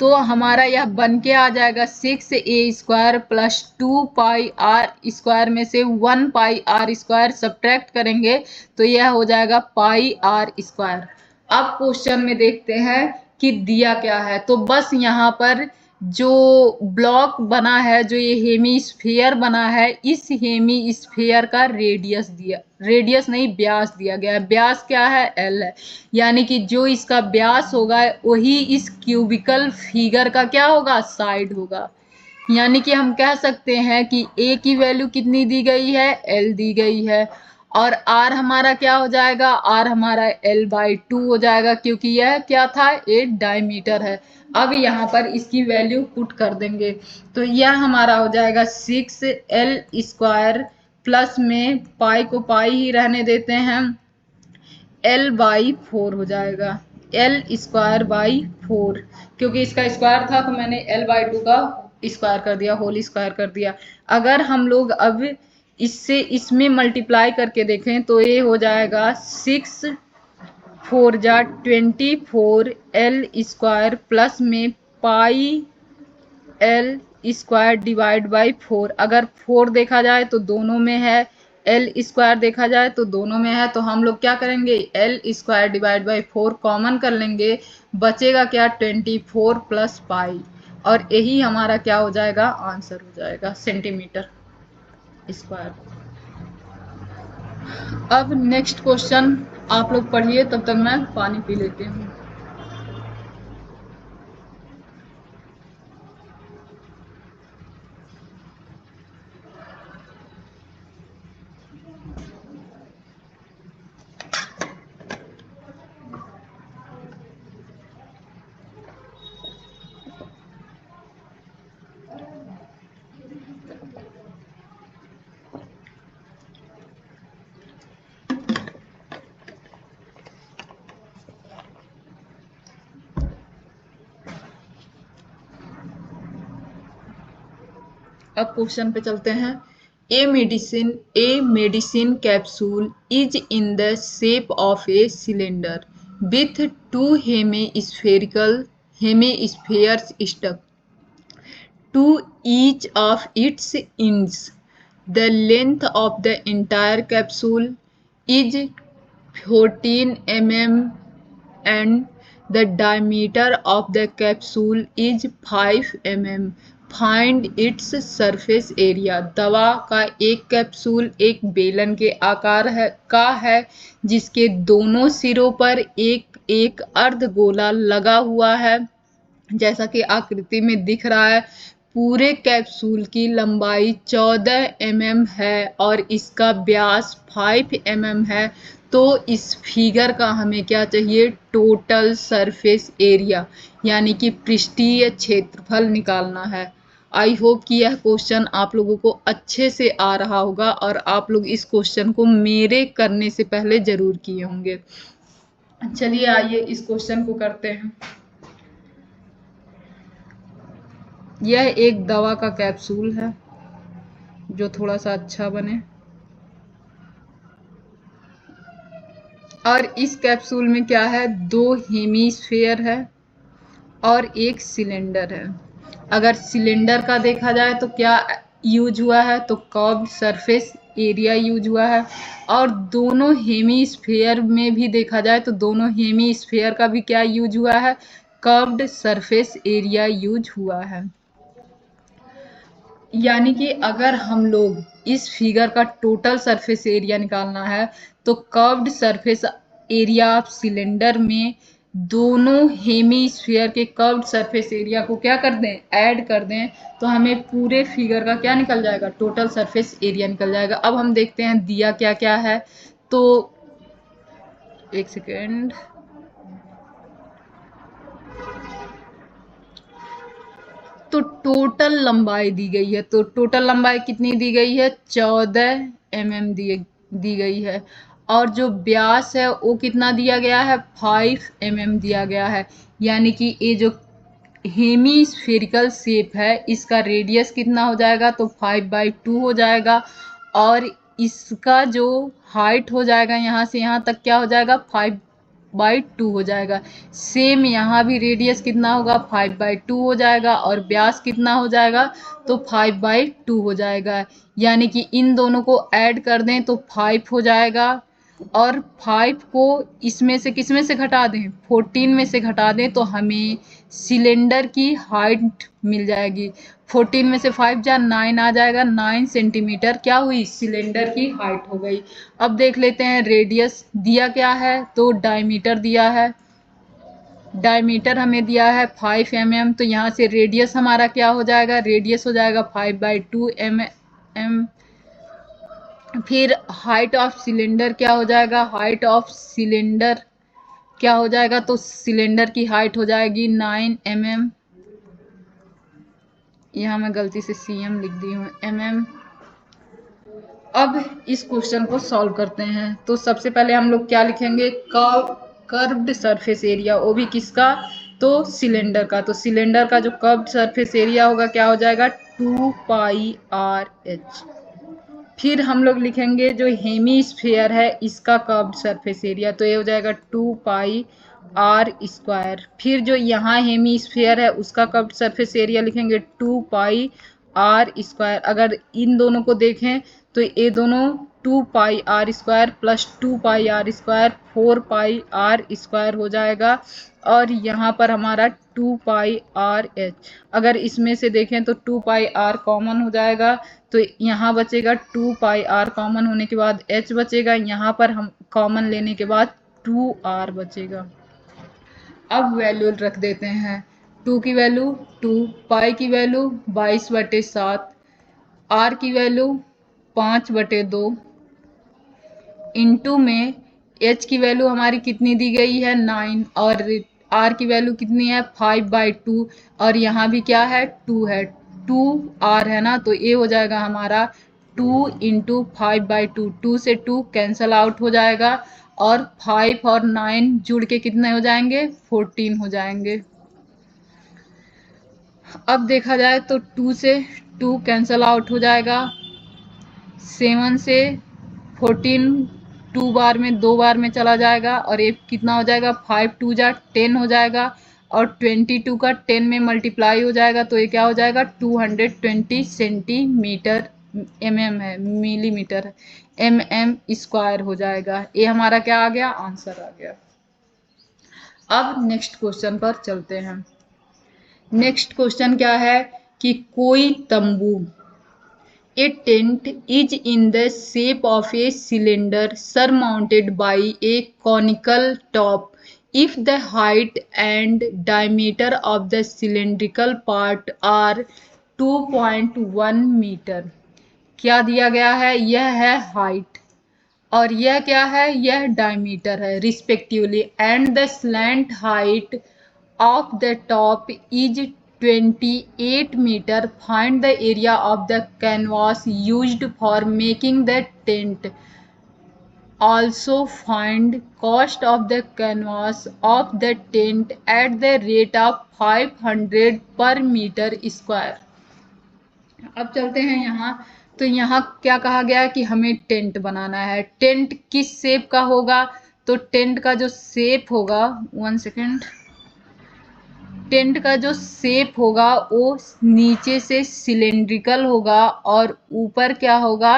तो हमारा यह बन के आ जाएगा 6a² प्लस 2πr² में से 1πr² सब्ट्रैक्ट करेंगे तो यह हो जाएगा πr²। अब क्वेश्चन में देखते हैं कि दिया क्या है। तो बस यहाँ पर जो ब्लॉक बना है, जो ये हेमीस्फेयर बना है, इस हेमीस्फेयर का रेडियस दिया, रेडियस नहीं व्यास दिया गया है। व्यास क्या है, एल है। यानी कि जो इसका व्यास होगा वही इस क्यूबिकल फिगर का क्या होगा, साइड होगा। यानी कि हम कह सकते हैं कि ए की वैल्यू कितनी दी गई है, एल दी गई है। और आर हमारा क्या हो जाएगा, आर हमारा l/2 हो जाएगा, क्योंकि यह क्या था, एक डायमीटर है। अब यहाँ पर इसकी वैल्यू पुट कर देंगे तो यह हमारा हो जाएगा 6l² प्लस में पाई को पाई ही रहने देते हैं, l/4 हो जाएगा, l²/4, क्योंकि इसका स्क्वायर था तो मैंने l/2 का स्क्वायर कर दिया, होल स्क्वायर कर दिया। अगर हम लोग अब इससे इसमें मल्टीप्लाई करके देखें तो ये हो जाएगा 6×4 = 24 l² प्लस में πl² डिवाइड बाई 4। अगर 4 देखा जाए तो दोनों में है, l² देखा जाए तो दोनों में है, तो हम लोग क्या करेंगे, l² डिवाइड बाई 4 कॉमन कर लेंगे, बचेगा क्या, 24 प्लस पाई। और यही हमारा क्या हो जाएगा, आंसर हो जाएगा, सेंटीमीटर स्क्वायर। अब नेक्स्ट क्वेश्चन आप लोग पढ़िए, तब तक मैं पानी पी लेती हूँ। अब क्वेश्चन पे चलते हैं। A medicine capsule is in the shape of a cylinder with to hemispheres stuck to each of its ends. The length of the entire capsule is 14 mm and the diameter of the capsule is 5 mm. Find its surface area. दवा का एक capsule एक बेलन के आकार है जिसके दोनों सिरों पर एक एक अर्धगोला लगा हुआ है जैसा कि आकृति में दिख रहा है। पूरे कैप्सूल की लंबाई 14 mm है और इसका व्यास 5 mm है। तो इस फिगर का हमें क्या चाहिए, टोटल सरफेस एरिया यानी कि पृष्ठीय क्षेत्रफल निकालना है। आई होप कि यह क्वेश्चन आप लोगों को अच्छे से आ रहा होगा और आप लोग इस क्वेश्चन को मेरे करने से पहले जरूर किए होंगे। चलिए आइए इस क्वेश्चन को करते हैं। यह एक दवा का कैप्सूल है जो थोड़ा सा अच्छा बने, और इस कैप्सूल में क्या है, 2 हेमिस्फेयर है और एक सिलेंडर है। अगर सिलेंडर का देखा जाए तो क्या यूज हुआ है, तो कर्व्ड सरफेस एरिया यूज हुआ है। और दोनों हेमिस्फेयर में भी देखा जाए तो दोनों हेमिस्फेयर का भी क्या यूज हुआ है, कर्व्ड सरफेस एरिया यूज हुआ है। यानी कि अगर हम लोग इस फिगर का टोटल सरफेस एरिया निकालना है तो curved surface area of cylinder में दोनों हेमिस्फीयर के कर्व्ड सरफेस एरिया को क्या कर दें, ऐड कर दें, तो हमें पूरे फिगर का क्या निकल जाएगा, टोटल सरफेस एरिया निकल जाएगा। अब हम देखते हैं दिया क्या क्या है। तो एक सेकेंड, तो टोटल लंबाई दी गई है, तो टोटल लंबाई कितनी दी गई है, 14 mm दी गई है। और जो व्यास है वो कितना दिया गया है, 5 mm दिया गया है। यानी कि ये जो हेमिस्फेरिकल शेप है इसका रेडियस कितना हो जाएगा, तो 5/2 हो जाएगा। और इसका जो हाइट हो जाएगा यहाँ से यहाँ तक क्या हो जाएगा, 5/2 हो जाएगा। सेम यहाँ भी रेडियस कितना होगा, 5/2 हो जाएगा और व्यास कितना हो जाएगा, तो 5/2 हो जाएगा। यानी कि इन दोनों को ऐड कर दें तो 5 हो जाएगा और 5 को इसमें से किसमें से घटा दें, 14 में से घटा दें तो हमें सिलेंडर की हाइट मिल जाएगी। 14 में से 5 जा 9 आ जाएगा, 9 सेंटीमीटर क्या हुई, सिलेंडर की हाइट हो गई। अब देख लेते हैं रेडियस दिया क्या है, तो डायमीटर दिया है। डायमीटर हमें दिया है 5 mm, तो यहाँ से रेडियस हमारा क्या हो जाएगा, रेडियस हो जाएगा 5/2 mm। फिर हाइट ऑफ सिलेंडर क्या हो जाएगा, हाइट ऑफ सिलेंडर क्या हो जाएगा, तो सिलेंडर की हाइट हो जाएगी 9 mm। यहाँ मैं गलती से cm लिख दी हूँ, mm। अब इस क्वेश्चन को सॉल्व करते हैं। तो सबसे पहले हम लोग क्या लिखेंगे, कर्व्ड सरफेस एरिया, वो भी किसका, तो सिलेंडर का। तो सिलेंडर का जो कर्व्ड सरफेस एरिया होगा क्या हो जाएगा, 2πRh। फिर हम लोग लिखेंगे जो हेमिस्फीयर है इसका कर्व्ड सरफेस एरिया, तो ये हो जाएगा 2πr²। फिर जो यहाँ हेमिस्फीयर है उसका कर्व्ड सरफेस एरिया लिखेंगे 2πr²। अगर इन दोनों को देखें तो ये दोनों 2πr² प्लस 2πr², 4πr² हो जाएगा। और यहाँ पर हमारा 2πRh। अगर इसमें से देखें तो 2πr कॉमन हो जाएगा, तो यहाँ बचेगा 2πr कॉमन होने के बाद h बचेगा, यहाँ पर हम कॉमन लेने के बाद 2r बचेगा। अब वैल्यू रख देते हैं, 2 की वैल्यू 2, पाई की वैल्यू 22/7, r की वैल्यू 5/2, इंटू में h की वैल्यू हमारी कितनी दी गई है 9 और r की वैल्यू कितनी है 5/2 और यहाँ भी क्या है 2 है, 2r है ना, तो ये हो जाएगा हमारा 2 × 5/2, 2 से 2 कैंसल आउट हो जाएगा और 5 और 9 जुड़ के कितने हो जाएंगे, 14 हो जाएंगे। अब देखा जाए तो 2 से 2 कैंसल आउट हो जाएगा, 7 से 14 2 बार में 2 बार में चला जाएगा और ये कितना हो जाएगा 5 2 जा 10 हो जाएगा और 22 का 10 में मल्टीप्लाई हो जाएगा तो ये क्या हो जाएगा 220 सेंटीमीटर, mm है, मिलीमीटर, mm स्क्वायर हो जाएगा। ये हमारा क्या आ गया, आंसर आ गया। अब नेक्स्ट क्वेश्चन पर चलते हैं। नेक्स्ट क्वेश्चन क्या है कि कोई तंबू, A tent is in the shape of a cylinder surmounted by a conical top. If the height and diameter of the cylindrical part are 2.1 metre, क्या दिया गया है, यह है हाइट और यह क्या है, यह डायमीटर है respectively, and the slant height of the top is 28 meter. Find the area of the canvas used for making the tent. Also find cost of the canvas of the tent at the rate of 500 per meter square. अब चलते हैं यहाँ। तो यहाँ क्या कहा गया है कि हमें टेंट बनाना है। टेंट किस शेप का होगा, तो टेंट का जो शेप होगा, 1 सेकेंड, टेंट का जो शेप होगा वो नीचे से सिलेंड्रिकल होगा और ऊपर क्या होगा,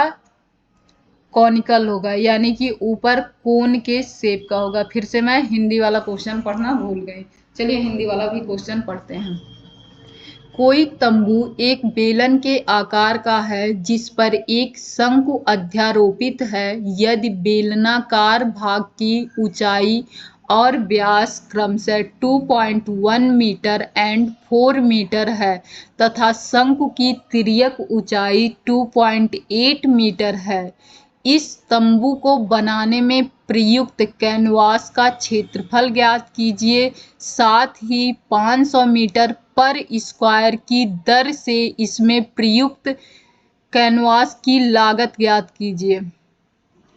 कॉनिकल होगा, यानी कि ऊपर कोन के शेप का होगा। फिर से मैं हिंदी वाला क्वेश्चन पढ़ना भूल गई, चलिए हिंदी वाला भी क्वेश्चन पढ़ते हैं। कोई तंबू एक बेलन के आकार का है जिस पर एक शंकु अध्यारोपित है। यदि बेलनाकार भाग की ऊंचाई और व्यास क्रमशः 2.1 मीटर एंड 4 मीटर है तथा शंकु की तिर्यक ऊंचाई 2.8 मीटर है, इस तंबू को बनाने में प्रयुक्त कैनवास का क्षेत्रफल ज्ञात कीजिए, साथ ही 500 मीटर पर स्क्वायर की दर से इसमें प्रयुक्त कैनवास की लागत ज्ञात कीजिए।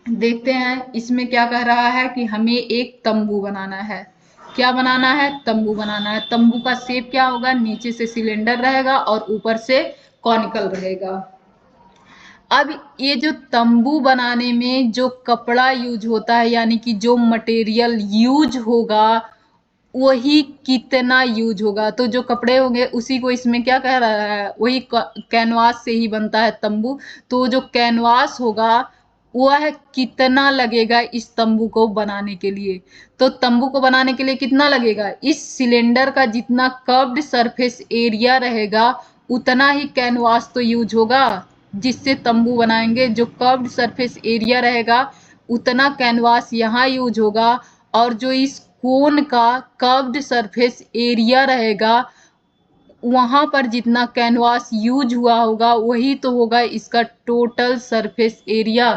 देखते हैं इसमें क्या कह रहा है कि हमें एक तंबू बनाना है। क्या बनाना है, तंबू बनाना है। तंबू का शेप क्या होगा, नीचे से सिलेंडर रहेगा और ऊपर से कॉनिकल रहेगा। अब ये जो तंबू बनाने में जो कपड़ा यूज होता है, यानी कि जो मटेरियल यूज होगा वही कितना यूज होगा, तो जो कपड़े होंगे उसी को इसमें क्या कह रहा है, वही कैनवास से ही बनता है तंबू। तो जो कैनवास होगा वह कितना लगेगा इस तंबू को बनाने के लिए, तो तंबू को बनाने के लिए कितना लगेगा, इस सिलेंडर का जितना कर्व्ड सरफेस एरिया रहेगा उतना ही कैनवास तो यूज होगा जिससे तंबू बनाएंगे। जो कर्व्ड सरफेस एरिया रहेगा उतना कैनवास यहाँ यूज होगा और जो इस कोन का कर्व्ड सरफेस एरिया रहेगा वहां पर जितना कैनवास यूज हुआ होगा वही तो होगा इसका टोटल सरफेस एरिया।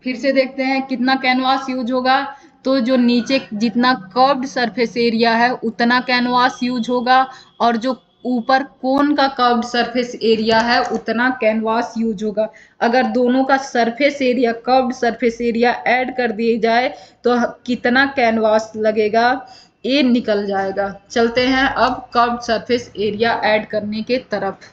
फिर से देखते हैं कितना कैनवास यूज होगा, तो जो नीचे जितना कर्व्ड सरफेस एरिया है उतना कैनवास यूज होगा और जो ऊपर कोन का कर्व्ड सरफेस एरिया है उतना कैनवास यूज होगा। अगर दोनों का surface area, curved surface area add कर दिए जाए तो कितना कैनवास लगेगा ये निकल जाएगा। चलते हैं अब कर्व्ड सरफेस एरिया ऐड करने के तरफ।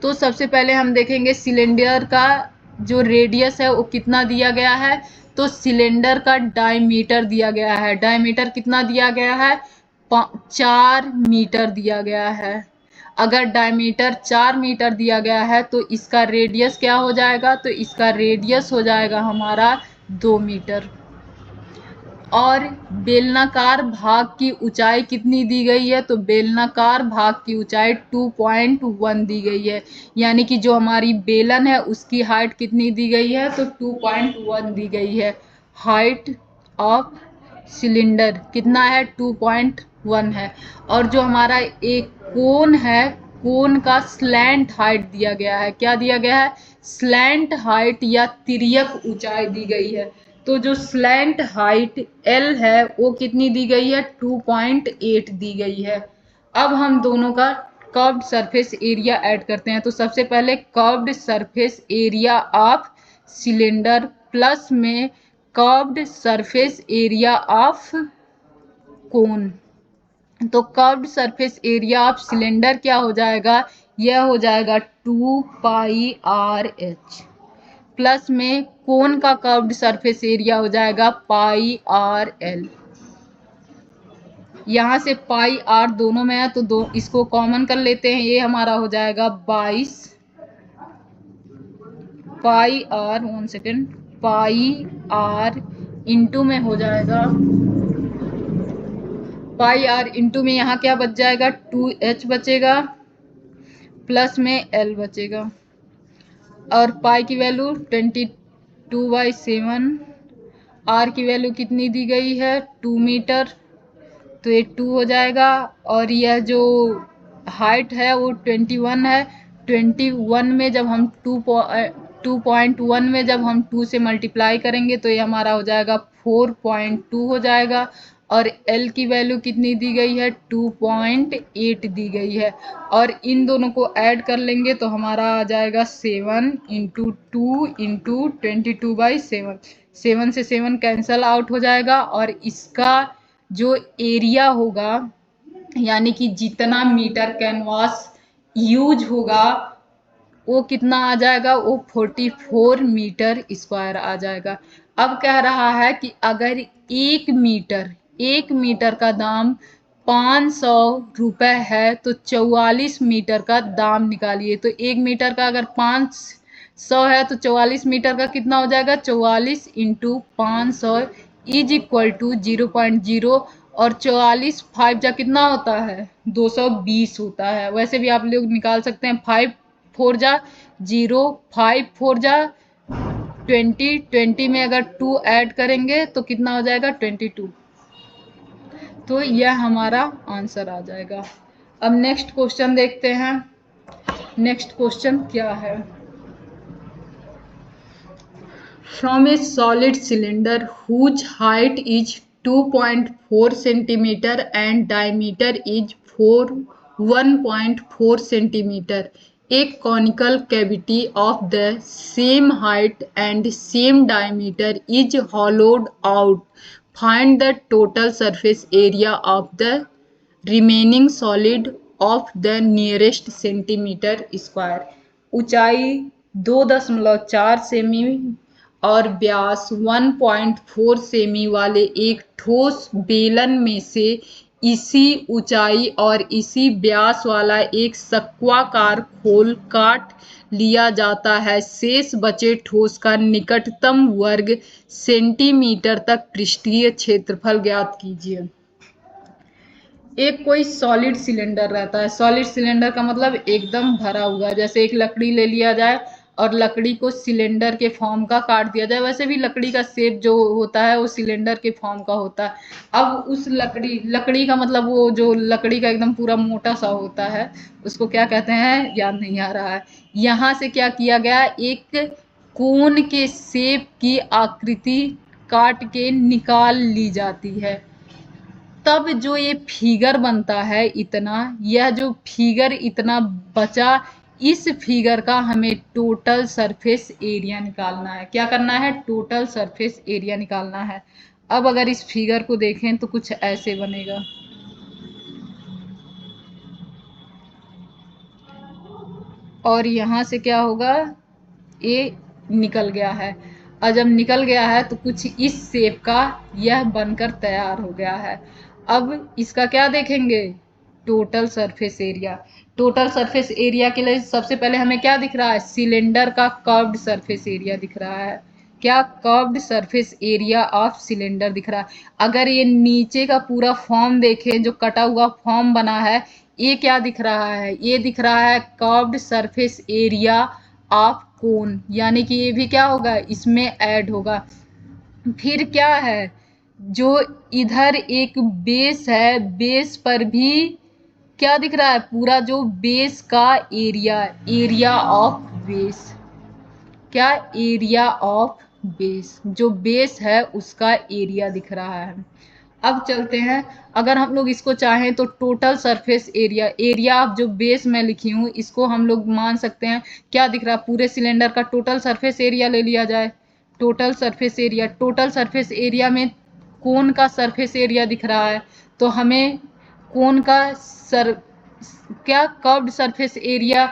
तो सबसे पहले हम देखेंगे सिलेंडर का जो रेडियस है वो कितना दिया गया है, तो सिलेंडर का डायमीटर दिया गया है। डायमीटर कितना दिया गया है, 4 मीटर दिया गया है। अगर डायमीटर 4 मीटर दिया गया है तो इसका रेडियस क्या हो जाएगा, तो इसका रेडियस हो जाएगा हमारा 2 मीटर। और बेलनाकार भाग की ऊंचाई कितनी दी गई है, तो बेलनाकार भाग की ऊंचाई 2.1 दी गई है, यानी कि जो हमारी बेलन है उसकी हाइट कितनी दी गई है, तो 2.1 दी गई है। हाइट ऑफ सिलेंडर कितना है, 2.1 है। और जो हमारा एक कोन है, कोन का स्लैंट हाइट दिया गया है। क्या दिया गया है, स्लैंट हाइट या तिर्यक ऊंचाई दी गई है। तो जो स्लैंट हाइट L है वो कितनी दी गई है, 2.8 दी गई है। अब हम दोनों का कर्व्ड सरफेस एरिया ऐड करते हैं। तो सबसे पहले curved surface area of cylinder plus में curved surface area of cone. तो curved surface area of cylinder क्या हो जाएगा, यह हो जाएगा 2πr/h, प्लस में कोन का कर्व्ड सरफेस एरिया हो जाएगा πr/l। यहाँ से पाई आर दोनों में है तो इसको कॉमन कर लेते हैं, ये हमारा हो जाएगा 22 pi r, 1 second, pi r into में हो जाएगा पाई आर इंटू में यहाँ क्या बच जाएगा 2h बचेगा, प्लस में l बचेगा, और पाई की वैल्यू 22/7, आर की वैल्यू कितनी दी गई है 2 मीटर, तो ये 2 हो जाएगा, और यह जो हाइट है वो 21 है। 21 में जब हम 2.1 में जब हम 2 से मल्टीप्लाई करेंगे तो ये हमारा हो जाएगा 4.2 हो जाएगा, और L की वैल्यू कितनी दी गई है 2.8 दी गई है, और इन दोनों को ऐड कर लेंगे तो हमारा आ जाएगा 7 × 2 × 22/7। 7 से 7 कैंसल आउट हो जाएगा, और इसका जो एरिया होगा यानी कि जितना मीटर कैनवास यूज होगा वो कितना आ जाएगा, वो 44 मीटर स्क्वायर आ जाएगा। अब कह रहा है कि अगर 1 मीटर का दाम 500 रुपए है तो 44 मीटर का दाम निकालिए। तो 1 मीटर का अगर 500 है तो 44 मीटर का कितना हो जाएगा, 44 × 500 इज इक्वल टू 0.0, और 44 5 जा कितना होता है 220 होता है। वैसे भी आप लोग निकाल सकते हैं, 5 4 जा 0, 5 4 जा 20, 20 में अगर 2 ऐड करेंगे तो कितना हो जाएगा 22। तो यह हमारा आंसर आ जाएगा। अब नेक्स्ट क्वेश्चन देखते हैं। नेक्स्ट क्वेश्चन क्या है, from a solid cylinder whose height is 2.4 centimetre and diameter is 1.4 centimetre, a conical cavity of the same height and same diameter is hollowed out. Find the total surface area of the remaining solid of the nearest centimeter square. ऊंचाई 2.4 semi और व्यास 1.4 semi वाले एक ठोस बेलन में से इसी ऊंचाई और इसी व्यास वाला एक शंक्वाकार खोल काट लिया जाता है। शेष बचे ठोस का निकटतम वर्ग सेंटीमीटर तक पृष्ठीय क्षेत्रफल ज्ञात कीजिए। एक कोई सॉलिड सिलेंडर रहता है, सॉलिड सिलेंडर का मतलब एकदम भरा हुआ, जैसे एक लकड़ी ले लिया जाए और लकड़ी को सिलेंडर के फॉर्म का काट दिया जाए, वैसे भी लकड़ी का शेप जो होता है वो सिलेंडर के फॉर्म का होता है। अब उस लकड़ी का मतलब वो जो लकड़ी का एकदम पूरा मोटा सा होता है उसको क्या कहते हैं याद नहीं आ रहा है। यहाँ से क्या किया गया, एक कोन के शेप की आकृति काट के निकाल ली जाती है, तब जो ये फिगर बनता है इतना, यह जो फिगर इतना बचा, इस फिगर का हमें टोटल सरफेस एरिया निकालना है। क्या करना है, टोटल सरफेस एरिया निकालना है। अब अगर इस फिगर को देखें तो कुछ ऐसे बनेगा, और यहाँ से क्या होगा, ये निकल गया है, और जब निकल गया है तो कुछ इस शेप का यह बनकर तैयार हो गया है। अब इसका क्या देखेंगे, total surface area. Total surface area के लिए सबसे पहले हमें क्या दिख रहा है, सिलेंडर का कर्व्ड सरफेस एरिया दिख रहा है। क्या, curved surface area of cylinder दिख रहा है। अगर ये नीचे का पूरा फॉर्म देखें, जो कटा हुआ फॉर्म बना है, ये क्या दिख रहा है, ये दिख रहा है कर्व्ड सरफेस एरिया ऑफ कोन, यानी कि ये भी क्या होगा, इसमें ऐड होगा। फिर क्या है, जो इधर एक बेस है, बेस पर भी क्या दिख रहा है, पूरा जो बेस का एरिया ऑफ बेस, क्या, एरिया ऑफ बेस, जो बेस है उसका एरिया दिख रहा है। अब चलते हैं, अगर हम लोग इसको चाहें तो टोटल सरफेस एरिया ऑफ जो बेस में लिखी हूँ इसको हम लोग मान सकते हैं, क्या दिख रहा है, पूरे सिलेंडर का टोटल सरफेस एरिया ले लिया जाए। टोटल सरफेस एरिया में कोन का सरफेस एरिया दिख रहा है, तो हमें कोन का क्या कर्व्ड सरफेस एरिया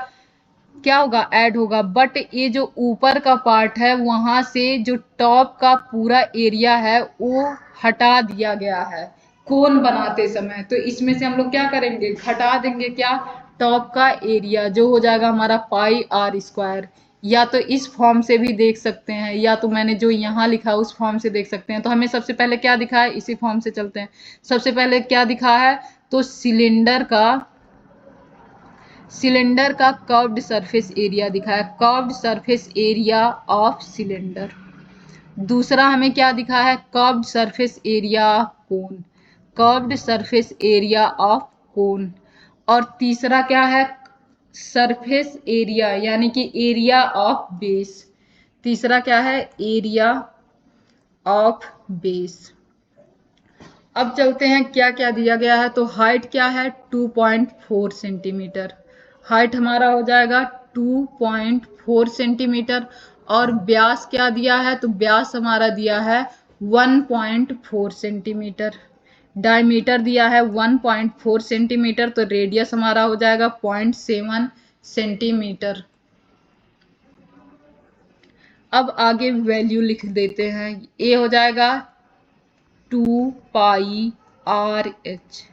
क्या होगा, ऐड होगा, बट ये जो ऊपर का पार्ट है वहां से जो टॉप का पूरा एरिया है वो हटा दिया गया है कोन बनाते समय। तो इसमें से हम लोग क्या करेंगे, घटा देंगे क्या, टॉप का एरिया, जो हो जाएगा हमारा पाई आर स्क्वायर। या तो इस फॉर्म से भी देख सकते हैं, या तो मैंने जो यहाँ लिखा है उस फॉर्म से देख सकते हैं। तो हमें सबसे पहले क्या दिखा है, इसी फॉर्म से चलते हैं। सबसे पहले क्या दिखा है, तो सिलेंडर का कर्व्ड सरफेस एरिया दिखा है, curved surface area of cylinder. दूसरा हमें क्या दिखा है, curved surface area cone, curved surface area of कोन। और तीसरा क्या है, सरफेस एरिया यानी कि एरिया ऑफ बेस। तीसरा क्या है, एरिया ऑफ बेस। अब चलते हैं क्या क्या दिया गया है। तो हाइट क्या है, 2.4 सेंटीमीटर, हाइट हमारा हो जाएगा 2.4 सेंटीमीटर। और व्यास क्या दिया है, तो व्यास हमारा दिया है 1.4 सेंटीमीटर। डायमीटर दिया है 1.4 सेंटीमीटर, तो रेडियस हमारा हो जाएगा 0.7 सेंटीमीटर। अब आगे वैल्यू लिख देते हैं। ए हो जाएगा 2 पाई आर एच।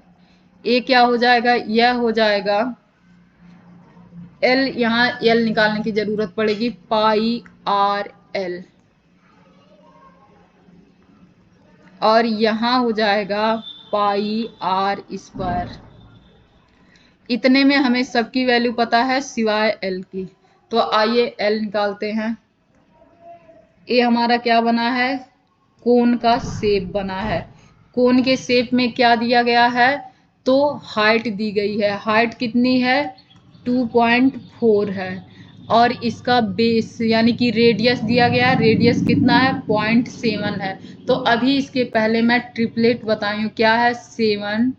ए क्या हो जाएगा, यह हो जाएगा एल, यहाँ एल निकालने की जरूरत पड़ेगी, पाई आर एल। और यहाँ हो जाएगा पाई आर स्क्वायर। इतने में हमें सबकी वैल्यू पता है सिवाय एल की। तो आइए एल निकालते हैं। ये हमारा क्या बना है, कोन का शेप बना है। कोन के शेप में क्या दिया गया है, तो हाइट दी गई है। हाइट कितनी है, 2.4 है। और इसका बेस यानी कि रेडियस दिया गया है, रेडियस कितना है, 0.7 है। तो अभी इसके पहले मैं ट्रिपलेट बताई हूँ, क्या है, 7,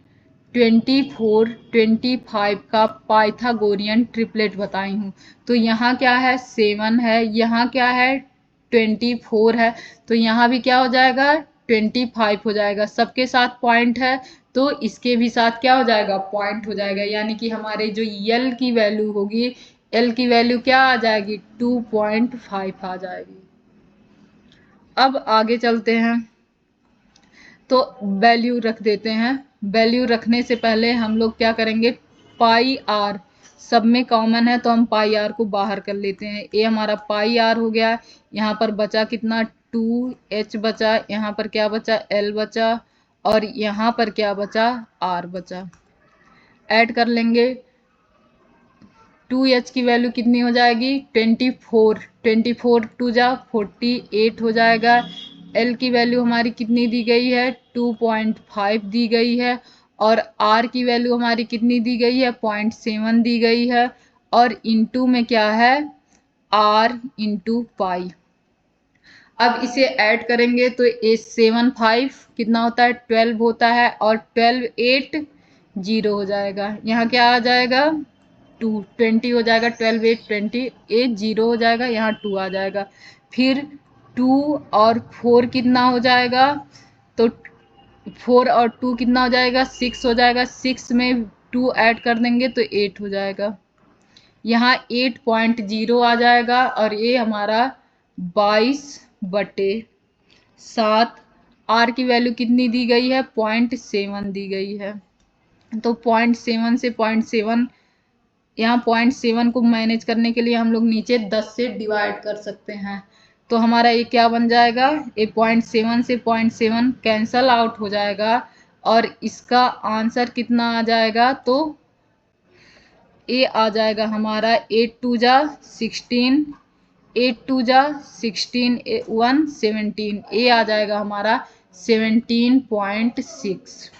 24, 25 का पाइथागोरियन ट्रिपलेट बताई हूँ। तो यहाँ क्या है, 7 है, यहाँ क्या है, 24 है, तो यहाँ भी क्या हो जाएगा, 25 हो जाएगा। सबके साथ पॉइंट है, तो इसके भी साथ क्या हो जाएगा, पॉइंट हो जाएगा। यानी कि हमारे जो एल की वैल्यू होगी, एल की वैल्यू क्या आ जाएगी, 2.5 आ जाएगी। अब आगे चलते हैं, तो वैल्यू रख देते हैं। वैल्यू रखने से पहले हम लोग क्या करेंगे, पाई आर सब में कॉमन है, तो हम पाई आर को बाहर कर लेते हैं। ये हमारा पाई आर हो गया। यहाँ पर बचा कितना, 2h बचा, यहाँ पर क्या बचा, l बचा, और यहाँ पर क्या बचा, r बचा। ऐड कर लेंगे, 2h की वैल्यू कितनी हो जाएगी, 24, 24 2 जा 48 हो जाएगा। l की वैल्यू हमारी कितनी दी गई है, 2.5 दी गई है। और r की वैल्यू हमारी कितनी दी गई है, 0.7 दी गई है। और इंटू में क्या है, r इंटू पाई। अब इसे ऐड करेंगे तो ये 7 5 कितना होता है, 12 होता है। और 12 8 0 हो जाएगा। यहाँ क्या आ जाएगा, 2 20 हो जाएगा। 12 8 20, 8 0 हो जाएगा, यहाँ 2 आ जाएगा। फिर 2 और 4 कितना हो जाएगा, तो 4 और 2 कितना हो जाएगा, 6 हो जाएगा। 6 में 2 ऐड कर देंगे तो 8 हो जाएगा। यहाँ 8.0 आ जाएगा। और ये हमारा 22/7। आर की वैल्यू कितनी दी गई है, 0.7 दी गई है। तो 0.7 से 0.7, यहाँ 0.7 को मैनेज करने के लिए हम लोग नीचे 10 से डिवाइड कर सकते हैं। तो हमारा ये क्या बन जाएगा, ये 0.7 से 0.7 कैंसल आउट हो जाएगा। और इसका आंसर कितना आ जाएगा, तो ए आ जाएगा हमारा 8 2 जा 16, 8 2 जा 16, 1 17। ए आ जाएगा हमारा 17.6,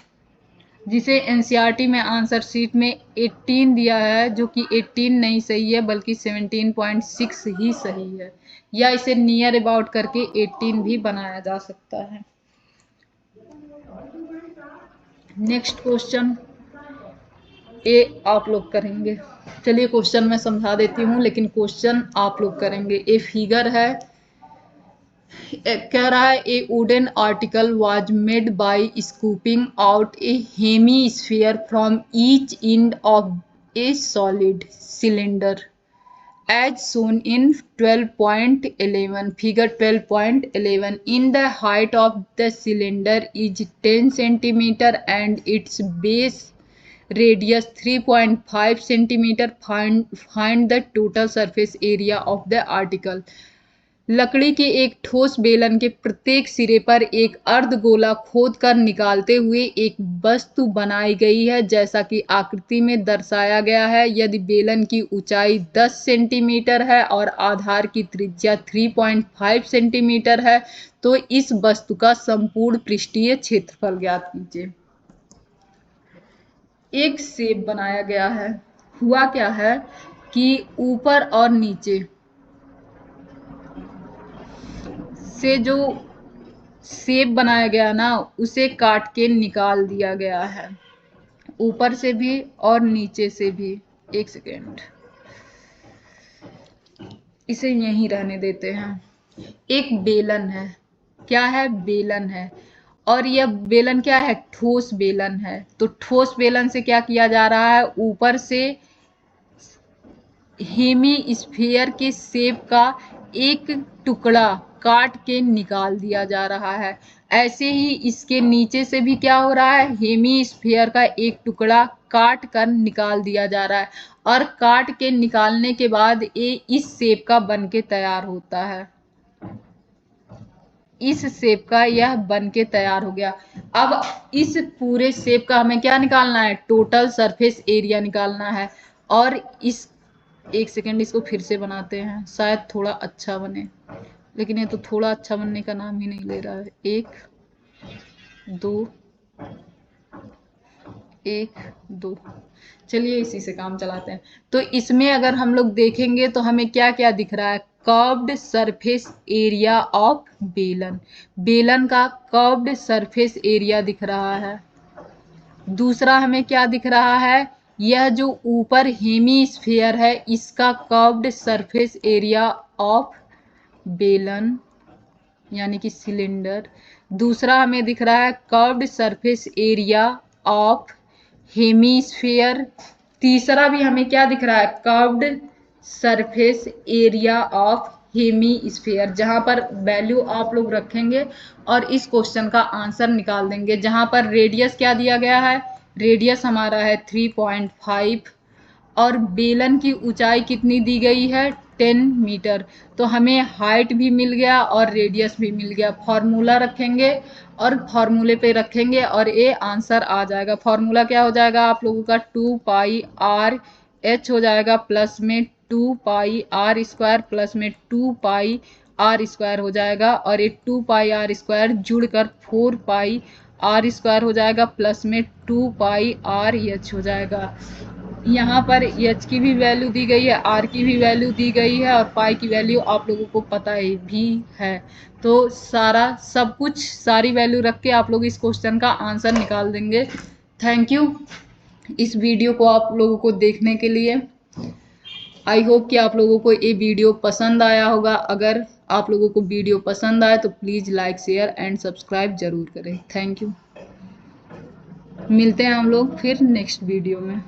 जिसे एनसीईआरटी में आंसर शीट में 18 दिया है, जो कि 18 नहीं सही है बल्कि 17.6 ही सही है। या इसे नियर अबाउट करके 18 भी बनाया जा सकता है। नेक्स्ट क्वेश्चन ये आप लोग करेंगे। चलिए क्वेश्चन मैं समझा देती हूँ, लेकिन क्वेश्चन आप लोग करेंगे। ए फिगर है, कह रहा है a wooden article was made by scooping out a hemisphere from each end of A solid cylinder as shown in 12.11 figure 12.11. In the height of the cylinder is 10 centimeter and its base radius 3.5 centimeter. Find the total surface area of the article. लकड़ी के एक ठोस बेलन के प्रत्येक सिरे पर एक अर्धगोला खोद कर निकालते हुए एक वस्तु बनाई गई है जैसा कि आकृति में दर्शाया गया है। यदि बेलन की ऊंचाई 10 सेंटीमीटर है और आधार की त्रिज्या 3.5 सेंटीमीटर है तो इस वस्तु का संपूर्ण पृष्ठीय क्षेत्रफल ज्ञात कीजिए। एक शेप बनाया गया है। हुआ क्या है कि ऊपर और नीचे से जो शेप बनाया गया ना उसे काट के निकाल दिया गया है, ऊपर से भी और नीचे से भी। एक सेकेंड, इसे यहीं रहने देते हैं। एक बेलन है, क्या है? बेलन है। और यह बेलन क्या है? ठोस बेलन है। तो ठोस बेलन से क्या किया जा रहा है? ऊपर से हेमी स्फीयर के शेप का एक टुकड़ा काट के निकाल दिया जा रहा है। ऐसे ही इसके नीचे से भी क्या हो रहा है? हेमी स्फीयर का एक टुकड़ा काट कर निकाल दिया जा रहा है और काट के निकालने के बाद ये इस शेप का बन के तैयार होता है। इस शेप का यह बन के तैयार हो गया। अब इस पूरे शेप का हमें क्या निकालना है? टोटल सरफेस एरिया निकालना है। और इस एक सेकेंड, इसको फिर से बनाते हैं, शायद थोड़ा अच्छा बने। लेकिन ये तो थोड़ा अच्छा बनने का नाम ही नहीं ले रहा है। 1 2 चलिए इसी से काम चलाते हैं। तो इसमें अगर हम लोग देखेंगे तो हमें क्या क्या दिख रहा है? कर्व्ड सरफेस एरिया ऑफ बेलन। बेलन का कर्व्ड सरफेस एरिया दिख रहा है। दूसरा हमें क्या दिख रहा है? यह जो ऊपर हेमीस्फीयर है इसका कर्व्ड सरफेस एरिया ऑफ बेलन यानी कि सिलेंडर। दूसरा हमें दिख रहा है curved surface area of hemisphere. तीसरा भी हमें क्या दिख रहा है? Curved surface area of hemisphere. जहां पर वैल्यू आप लोग रखेंगे और इस क्वेश्चन का आंसर निकाल देंगे। जहां पर रेडियस क्या दिया गया है? रेडियस हमारा है 3.5 और बेलन की ऊंचाई कितनी दी गई है? 10 मीटर। तो हमें हाइट भी मिल गया और रेडियस भी मिल गया। फॉर्मूला रखेंगे और फॉर्मूले पे रखेंगे और ये आंसर आ जाएगा। फॉर्मूला क्या हो जाएगा आप लोगों का? 2 पाई आर एच हो जाएगा प्लस में 2 पाई आर स्क्वायर प्लस में 2 पाई आर स्क्वायर हो जाएगा। और ये 2 पाई आर स्क्वायर जुड़कर 4 पाई आर स्क्वायर हो जाएगा प्लस में 2 पाई आर एच हो जाएगा। यहाँ पर एच की भी वैल्यू दी गई है, आर की भी वैल्यू दी गई है और पाई की वैल्यू आप लोगों को पता ही भी है। तो सारा सब कुछ सारी वैल्यू रख के आप लोग इस क्वेश्चन का आंसर निकाल देंगे। थैंक यू इस वीडियो को आप लोगों को देखने के लिए। आई होप कि आप लोगों को ये वीडियो पसंद आया होगा। अगर आप लोगों को वीडियो पसंद आए तो please like share and subscribe जरूर करें। Thank you. मिलते हैं हम लोग फिर नेक्स्ट वीडियो में।